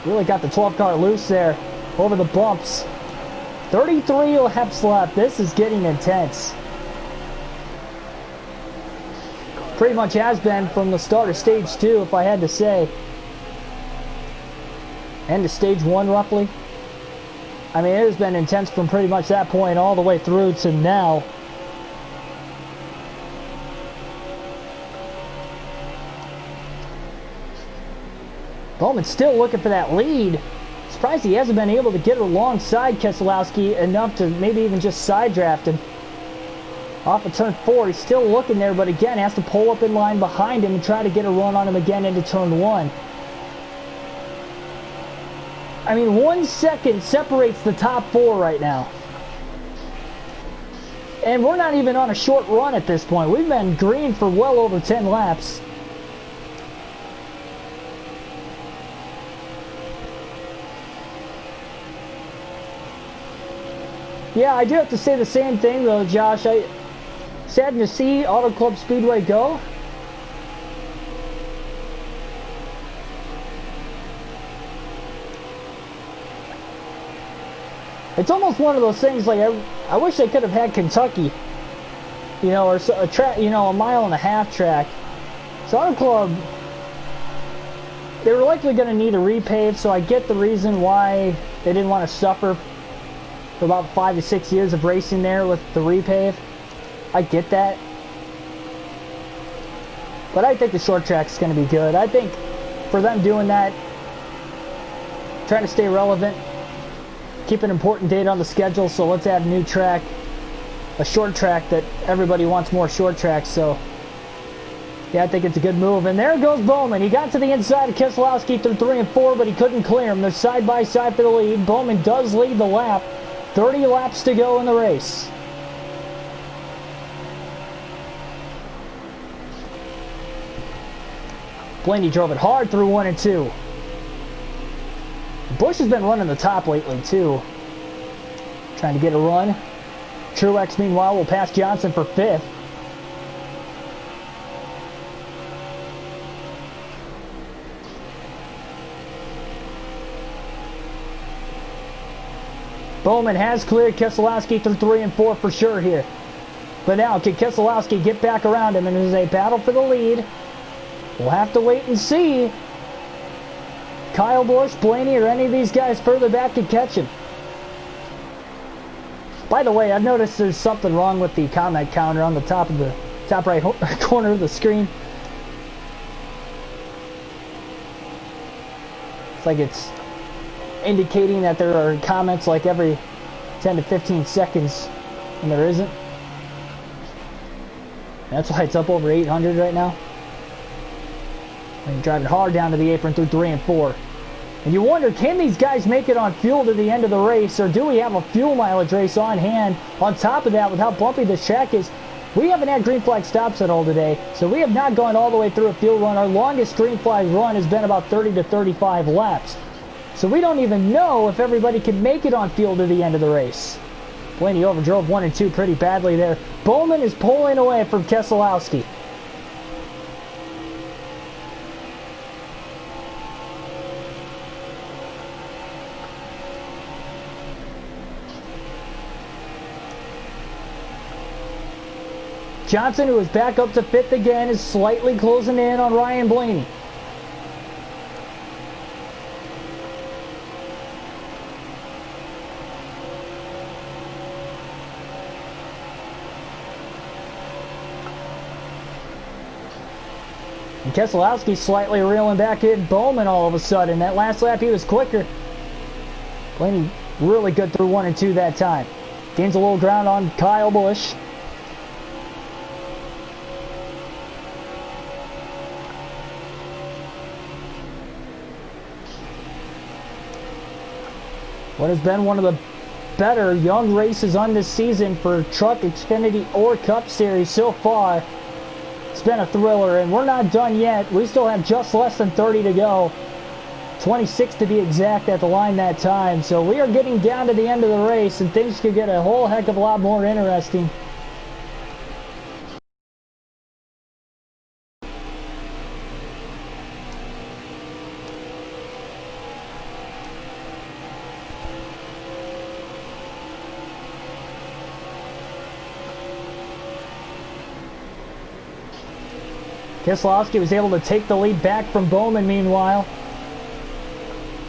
S1: Really got the 12 car loose there over the bumps. 33 laps left. This is getting intense. Pretty much has been from the start of stage 2, if I had to say. End of stage 1, roughly. I mean, it has been intense from pretty much that point all the way through to now. Bowman's still looking for that lead. Surprised he hasn't been able to get alongside Keselowski enough to maybe even just side draft him. Off of turn 4, he's still looking there, but again, has to pull up in line behind him and try to get a run on him again into turn 1. I mean, 1 second separates the top 4 right now. And we're not even on a short run at this point. We've been green for well over 10 laps. Yeah, I do have to say the same thing though, Josh. Sad to see Auto Club Speedway go. It's almost one of those things like I wish they could have had Kentucky, you know, or a track, you know, a 1.5-mile track. So Auto Club, they were likely going to need a repave, so I get the reason why they didn't want to suffer for about 5 to 6 years of racing there with the repave. I get that. But I think the short track is going to be good. I think for them doing that, trying to stay relevant, keep an important date on the schedule, so let's add a new track, a short track that everybody wants more short tracks, so yeah, I think it's a good move. And there goes Bowman. He got to the inside of Keselowski through 3 and 4, but he couldn't clear him. They're side by side for the lead. Bowman does lead the lap. 30 laps to go in the race. Blaney drove it hard through 1 and 2. Busch has been running the top lately too. Trying to get a run. Truex meanwhile will pass Johnson for 5th. Bowman has cleared Keselowski through 3 and 4 for sure here. But now, can Keselowski get back around him? And it is a battle for the lead. We'll have to wait and see. Kyle Busch, Blaney, or any of these guys further back to catch him. By the way, I've noticed there's something wrong with the comment counter on the top right corner of the screen. It's like it's indicating that there are comments like every 10 to 15 seconds, and there isn't. That's why it's up over 800 right now. And driving hard down to the apron through 3 and 4. And you wonder, can these guys make it on fuel to the end of the race, or do we have a fuel mileage race on hand? On top of that, with how bumpy this track is, we haven't had green flag stops at all today, so we have not gone all the way through a fuel run. Our longest green flag run has been about 30 to 35 laps. So we don't even know if everybody can make it on fuel to the end of the race. Blaney overdrove 1 and 2 pretty badly there. Bowman is pulling away from Keselowski. Johnson, who is back up to 5th again, is slightly closing in on Ryan Blaney. And Keselowski slightly reeling back in Bowman all of a sudden. That last lap he was quicker. Blaney really good through 1 and 2 that time. Gains a little ground on Kyle Busch. What has been one of the better young races on this season for Truck, Xfinity, or Cup Series so far. It's been a thriller, and we're not done yet. We still have just less than 30 to go. 26 to be exact at the line that time. So we are getting down to the end of the race, and things could get a whole heck of a lot more interesting. Keselowski was able to take the lead back from Bowman meanwhile.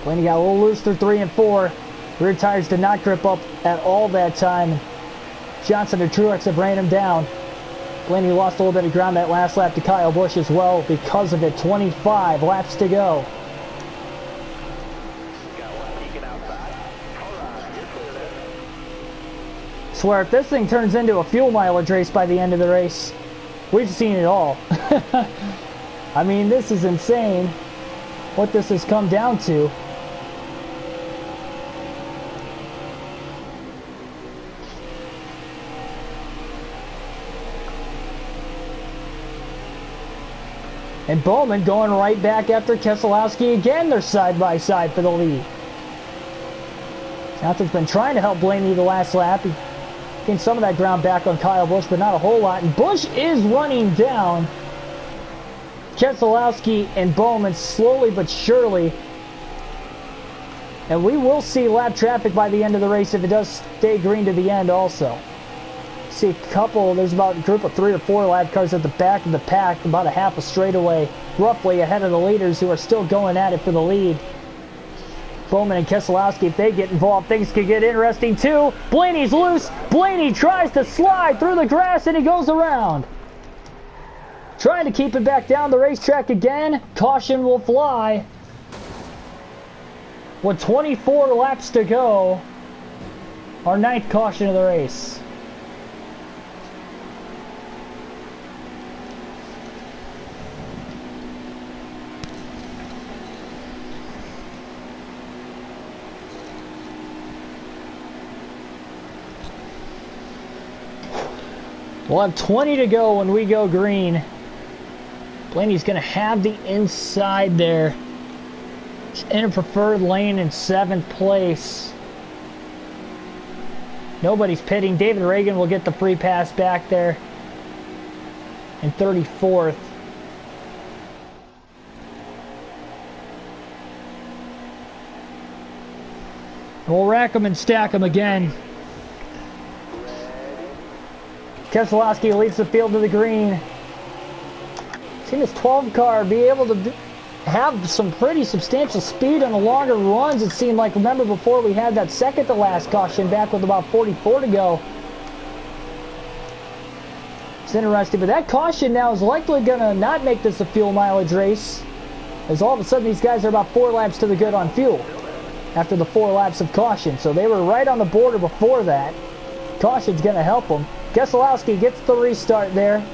S1: Blaney got a little loose through 3 and 4. Rear tires did not grip up at all that time. Johnson and Truex have ran him down. Blaney lost a little bit of ground that last lap to Kyle Busch as well because of it. 25 laps to go. Swear, if this thing turns into a fuel mileage race by the end of the race, we've seen it all. I mean, this is insane what this has come down to. And Bowman going right back after Keselowski again. They're side by side for the lead. Johnson's been trying to help Blaney the last lap. He gained some of that ground back on Kyle Busch, but not a whole lot. And Busch is running down Keselowski and Bowman slowly but surely. And we will see lap traffic by the end of the race if it does stay green to the end also. See a couple, there's about a group of 3 or 4 lap cars at the back of the pack, about a half a straightaway, roughly ahead of the leaders who are still going at it for the lead. Bowman and Keselowski, if they get involved, things could get interesting too. Blaney's loose. Blaney tries to slide through the grass and he goes around. Trying to keep it back down the racetrack again. Caution will fly. With 24 laps to go, our 9th caution of the race. We'll have 20 to go when we go green. Blaney's going to have the inside there. It's in a preferred lane in 7th place. Nobody's pitting. David Reagan will get the free pass back there in 34th. We'll rack them and stack them again. Keselowski leads the field to the green. Seen this 12 car be able to have some pretty substantial speed on the longer runs, it seemed like. Remember before we had that second to last caution back with about 44 to go. It's interesting, but that caution now is likely going to not make this a fuel mileage race, as all of a sudden these guys are about 4 laps to the good on fuel after the 4 laps of caution. So they were right on the border before that. Caution's going to help them. Keselowski gets the restart there.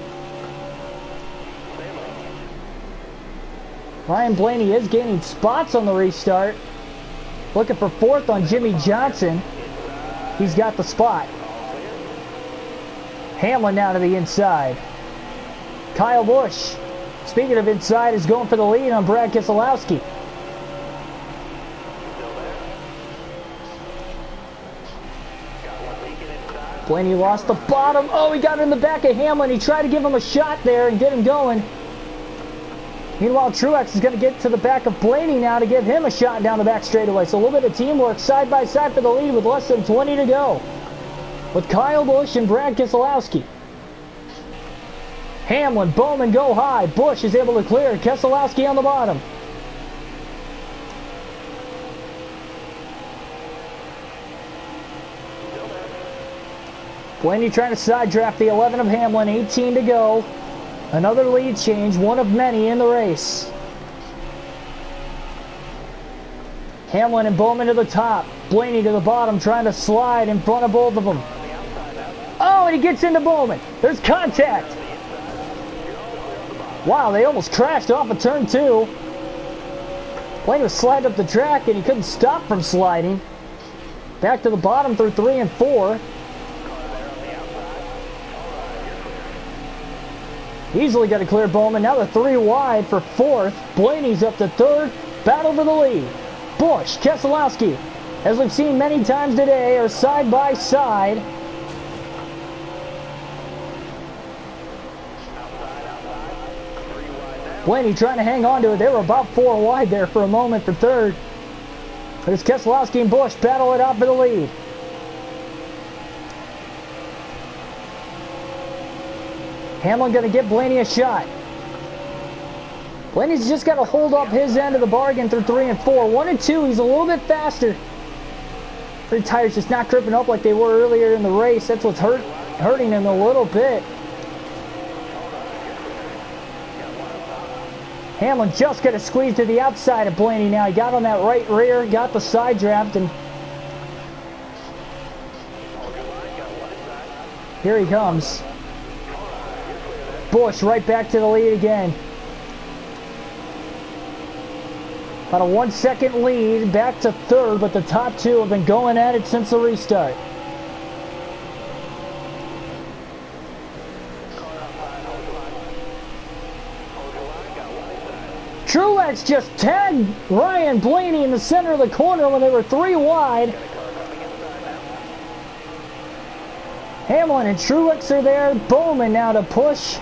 S1: Ryan Blaney is gaining spots on the restart. Looking for fourth on Jimmy Johnson. He's got the spot. Hamlin now to the inside. Kyle Busch, speaking of inside, is going for the lead on Brad Keselowski. Blaney lost the bottom. Oh, he got in the back of Hamlin. He tried to give him a shot there and get him going. Meanwhile, Truex is going to get to the back of Blaney now to give him a shot down the back straightaway. So a little bit of teamwork side by side for the lead with less than 20 to go. With Kyle Busch and Brad Keselowski. Hamlin, Bowman go high. Busch is able to clear. Keselowski on the bottom. Blaney trying to side draft the 11 of Hamlin. 18 to go. Another lead change, one of many in the race. Hamlin and Bowman to the top. Blaney to the bottom, trying to slide in front of both of them. Oh, and he gets into Bowman. There's contact. Wow, they almost crashed off of turn 2. Blaney was sliding up the track, and he couldn't stop from sliding. Back to the bottom through 3 and 4. Easily got to clear Bowman. Now they're 3 wide for 4th. Blaney's up to 3rd. Battle for the lead. Busch, Keselowski, as we've seen many times today, are side by side. Blaney trying to hang on to it. They were about 4 wide there for a moment for 3rd. But it's Keselowski and Busch battle it out for the lead. Hamlin going to give Blaney a shot. Blaney's just got to hold up his end of the bargain through 3 and 4. 1 and 2, he's a little bit faster. His tires just not gripping up like they were earlier in the race. That's what's hurting him a little bit. Hamlin just got to squeeze to the outside of Blaney now. He got on that right rear, got the side draft, and here he comes. Busch right back to the lead again. About a 1 second lead, back to 3rd, but the top 2 have been going at it since the restart. Truex just tagged Ryan Blaney in the center of the corner when they were 3 wide. Hamlin and Truex are there. Bowman now to push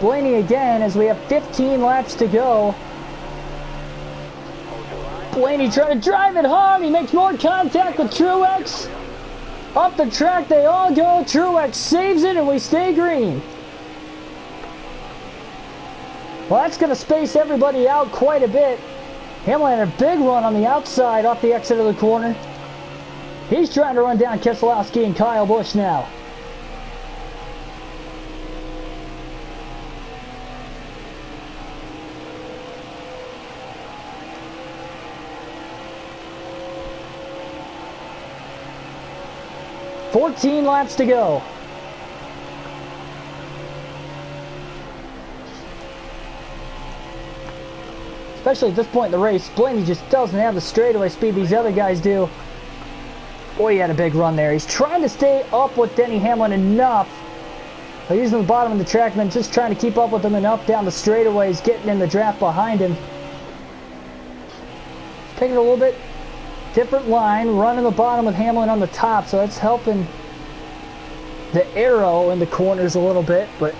S1: Blaney again as we have 15 laps to go. Blaney trying to drive it hard. He makes more contact with Truex. Up the track they all go. Truex saves it and we stay green. Well, that's going to space everybody out quite a bit. Hamlin had a big run on the outside off the exit of the corner. He's trying to run down Keselowski and Kyle Busch now. "14 laps to go. Especially at this point in the race, Blaney just doesn't have the straightaway speed these other guys do. Boy, he had a big run there. He's trying to stay up with Denny Hamlin enough. But using the bottom of the track, and then just trying to keep up with him enough down the straightaways, getting in the draft behind him. Taking a little bit different line, running the bottom with Hamlin on the top, so that's helping the arrow in the corners a little bit, but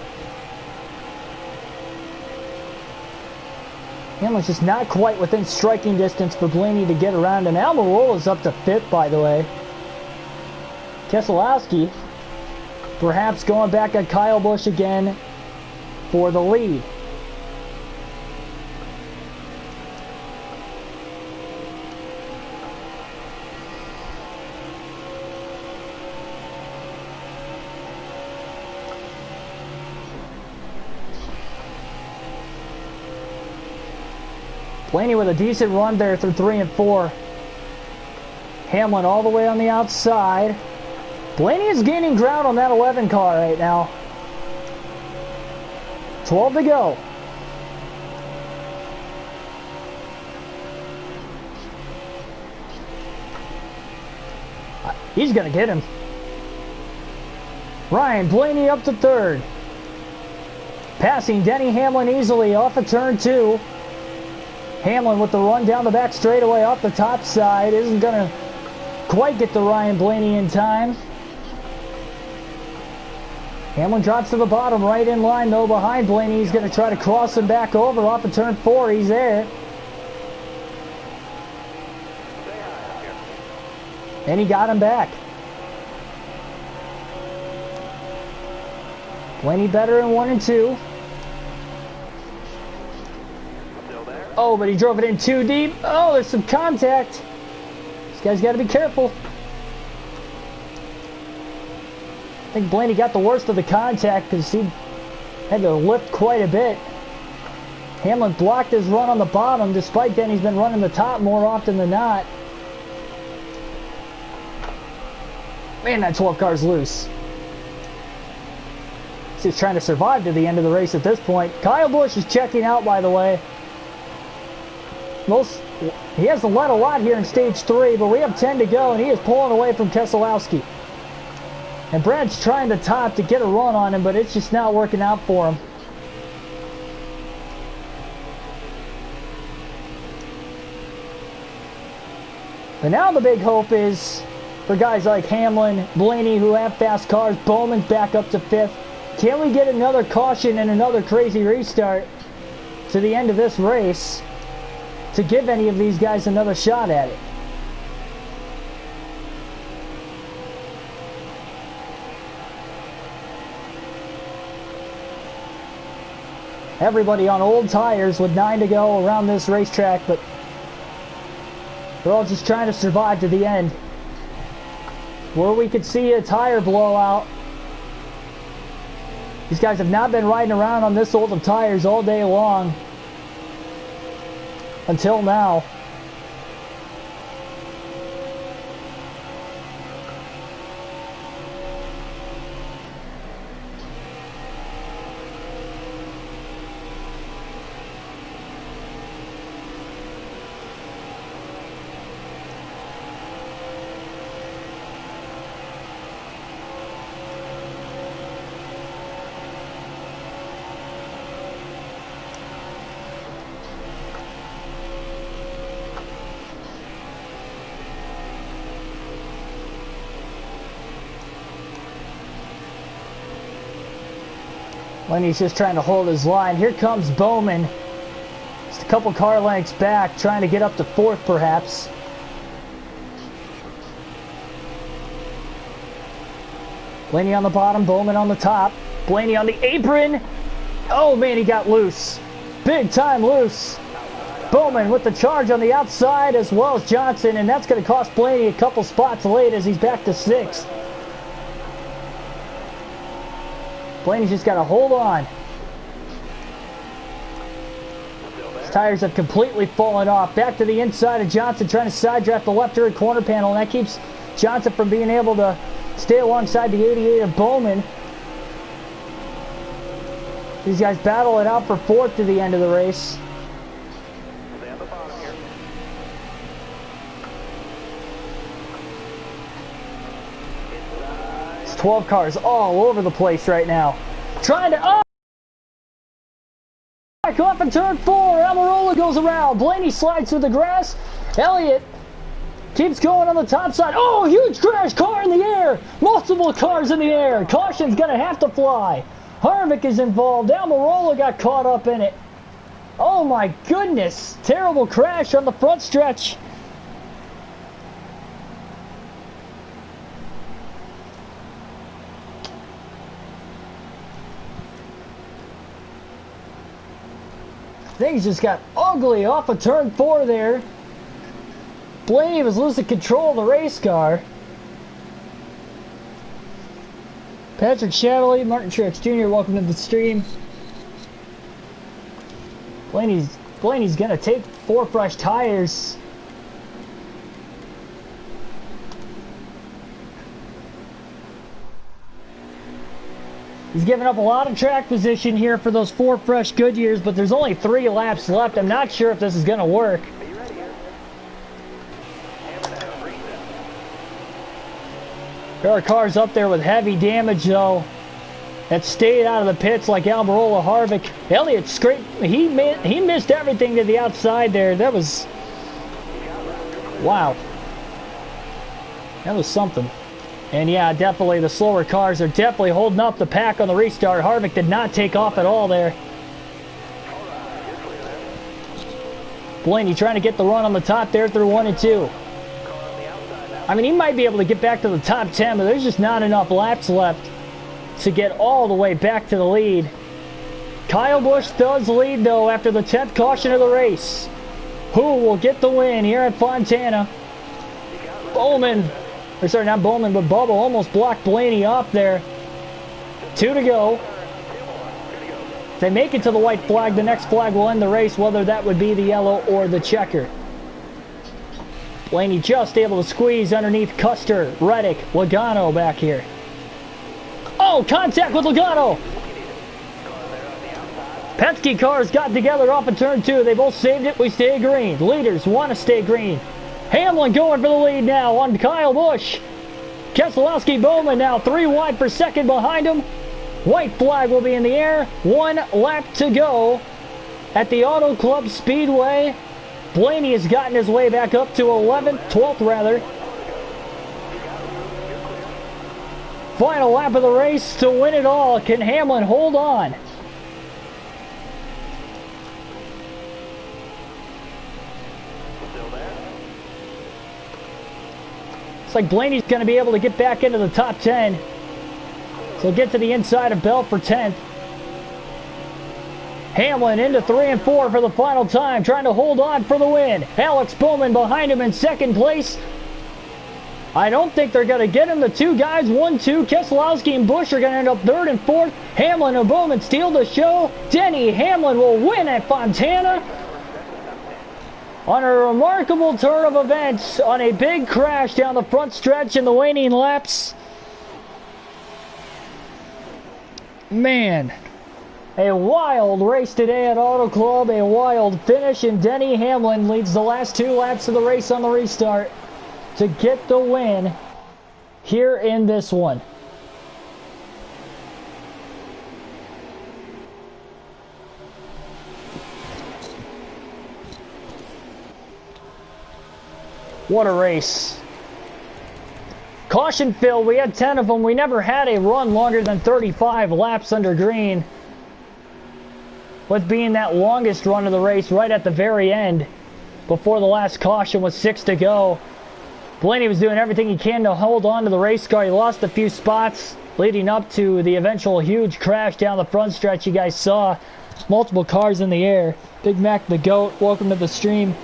S1: Hamlin's just not quite within striking distance for Blaney to get around him. Almirola's up to 5th, by the way. Keselowski perhaps going back at Kyle Busch again for the lead. Blaney with a decent run there through 3 and 4. Hamlin all the way on the outside. Blaney is gaining ground on that 11 car right now. 12 to go. He's going to get him. Ryan Blaney up to third. Passing Denny Hamlin easily off of turn 2. Hamlin with the run down the back straightaway off the top side. Isn't going to quite get to Ryan Blaney in time. Hamlin drops to the bottom, right in line though behind Blaney. He's going to try to cross him back over off of turn 4. He's there. And he got him back. Blaney better in 1 and 2. Oh, but he drove it in too deep. Oh, there's some contact. This guy's got to be careful. I think Blaney got the worst of the contact because he had to lift quite a bit. Hamlin blocked his run on the bottom, despite Denny's been running the top more often than not. Man, that 12 car's loose. He's trying to survive to the end of the race at this point. Kyle Busch is checking out, by the way. He hasn't led a lot here in stage 3, but we have 10 to go, and he is pulling away from Keselowski. And Brad's trying to top to get a run on him, but it's just not working out for him. But now the big hope is for guys like Hamlin, Blaney, who have fast cars. Bowman's back up to 5th. Can we get another caution and another crazy restart to the end of this race to give any of these guys another shot at it? Everybody on old tires with 9 to go around this racetrack, but they're all just trying to survive to the end, where we could see a tire blowout. These guys have not been riding around on this old of tires all day long until now. Lenny's just trying to hold his line. Here comes Bowman. Just a couple car lengths back, trying to get up to 4th perhaps. Blaney on the bottom, Bowman on the top. Blaney on the apron. Oh man, he got loose. Big time loose. Bowman with the charge on the outside as well as Johnson, and that's going to cost Blaney a couple spots late as he's back to 6th. Blaney's just got to hold on. His tires have completely fallen off. Back to the inside of Johnson, trying to side draft the left rear corner panel, and that keeps Johnson from being able to stay alongside the 88 of Bowman. These guys battle it out for 4th to the end of the race. It's 12 cars all over the place right now. Trying to... Oh! Back off in turn 4. Almirola goes around. Blaney slides through the grass. Elliott keeps going on the top side. Oh, huge crash. Car in the air. Multiple cars in the air. Caution's going to have to fly. Harvick is involved. Almirola got caught up in it. Oh my goodness. Terrible crash on the front stretch. Things just got ugly off of turn 4 there. Blaney was losing control of the race car. Patrick Shatterley, Martin Truex Jr., welcome to the stream. Blaney's gonna take 4 fresh tires. He's giving up a lot of track position here for those 4 fresh Goodyears, but there's only 3 laps left. I'm not sure if this is gonna work. There are cars up there with heavy damage, though, that stayed out of the pits, like Almirola, Harvick. Elliott scraped. He missed everything to the outside there. That was... wow. That was something. And yeah, definitely the slower cars are definitely holding up the pack on the restart. Harvick did not take off at all there. Blaney trying to get the run on the top there through 1 and 2. I mean, he might be able to get back to the top 10, but there's just not enough laps left to get all the way back to the lead. Kyle Busch does lead, though, after the 10th caution of the race. Who will get the win here at Fontana? Bowman, or sorry, not Bowman, but Bubba almost blocked Blaney off there. 2 to go. If they make it to the white flag, the next flag will end the race, whether that would be the yellow or the checker. Blaney just able to squeeze underneath Custer, Reddick, Logano back here. Oh, contact with Logano! Penske cars got together off of turn 2. They both saved it. We stay green. Leaders want to stay green. Hamlin going for the lead now on Kyle Busch. Keselowski, Bowman now 3 wide per second behind him. White flag will be in the air. 1 lap to go at the Auto Club Speedway. Blaney has gotten his way back up to 12th rather. Final lap of the race to win it all. Can Hamlin hold on? Looks like Blaney's going to be able to get back into the top 10. So get to the inside of Bell for 10th. Hamlin into 3 and 4 for the final time, trying to hold on for the win. Alex Bowman behind him in second place. I don't think they're going to get him. The 2 guys, 1-2, Keselowski and Busch are going to end up 3rd and 4th. Hamlin and Bowman steal the show. Denny Hamlin will win at Fontana on a remarkable turn of events, on a big crash down the front stretch in the waning laps. Man, a wild race today at Auto Club, a wild finish, and Denny Hamlin leads the last 2 laps of the race on the restart to get the win here in this one. What a race. Caution field, we had 10 of them. We never had a run longer than 35 laps under green, with being that longest run of the race right at the very end before the last caution with 6 to go. Blaney was doing everything he can to hold on to the race car. He lost a few spots leading up to the eventual huge crash down the front stretch you guys saw. Multiple cars in the air. Big Mac the GOAT, welcome to the stream.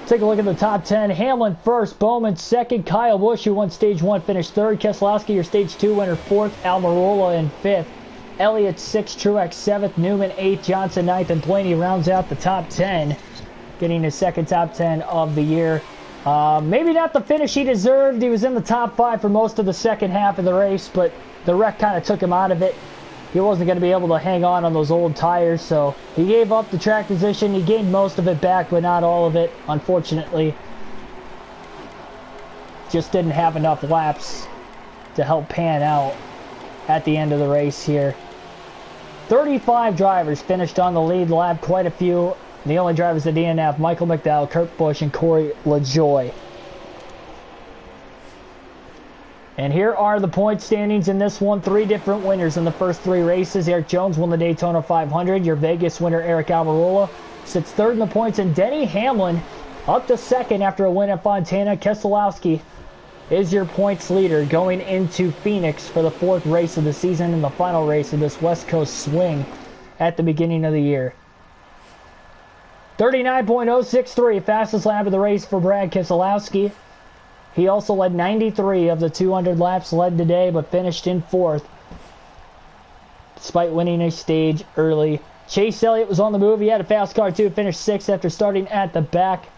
S1: Take a look at the top 10. Hamlin first, Bowman second, Kyle Busch, who won stage 1, finished 3rd. Keselowski, your stage 2 winner, 4th. Almirola in 5th. Elliott 6th, Truex 7th, Newman 8th, Johnson 9th, and Blaney rounds out the top 10, getting his 2nd top 10 of the year. Maybe not the finish he deserved. He was in the top 5 for most of the second half of the race, but the wreck kind of took him out of it. He wasn't going to be able to hang on those old tires, so he gave up the track position. He gained most of it back, but not all of it, unfortunately. Just didn't have enough laps to help pan out at the end of the race here. 35 drivers finished on the lead lap, quite a few. The only drivers that didn't have: Michael McDowell, Kurt Busch, and Corey LaJoie. And here are the point standings in this one. 3 different winners in the first 3 races. Eric Jones won the Daytona 500. Your Vegas winner, Eric Almirola, sits 3rd in the points. And Denny Hamlin up to 2nd after a win at Fontana. Keselowski is your points leader going into Phoenix for the 4th race of the season and the final race of this West Coast swing at the beginning of the year. 39.063, fastest lap of the race for Brad Keselowski. He also led 93 of the 200 laps led today, but finished in 4th, despite winning a stage early. Chase Elliott was on the move. He had a fast car too, finished 6th after starting at the back.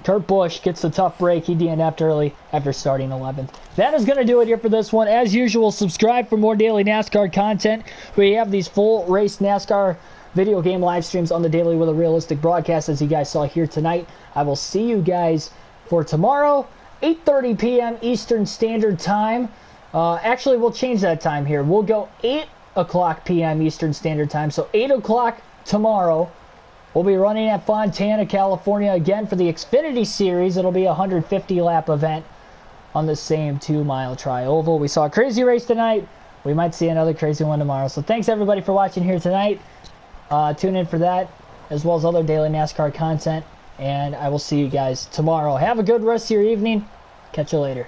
S1: Kurt Busch gets the tough break. He DNF'd early after starting 11th. That is going to do it here for this one. As usual, subscribe for more daily NASCAR content. We have these full race NASCAR video game live streams on the daily with a realistic broadcast, as you guys saw here tonight. I will see you guys for tomorrow 8:30 p.m. Eastern Standard Time. Actually, we'll change that time here. We'll go 8 o'clock p.m. Eastern Standard Time. So 8 o'clock tomorrow. We'll be running at Fontana, California again for the Xfinity Series. It'll be a 150-lap event on the same 2-mile tri-oval. We saw a crazy race tonight. We might see another crazy one tomorrow. So thanks everybody for watching here tonight. Tune in for that, as well as other daily NASCAR content. And I will see you guys tomorrow. Have a good rest of your evening. Catch you later.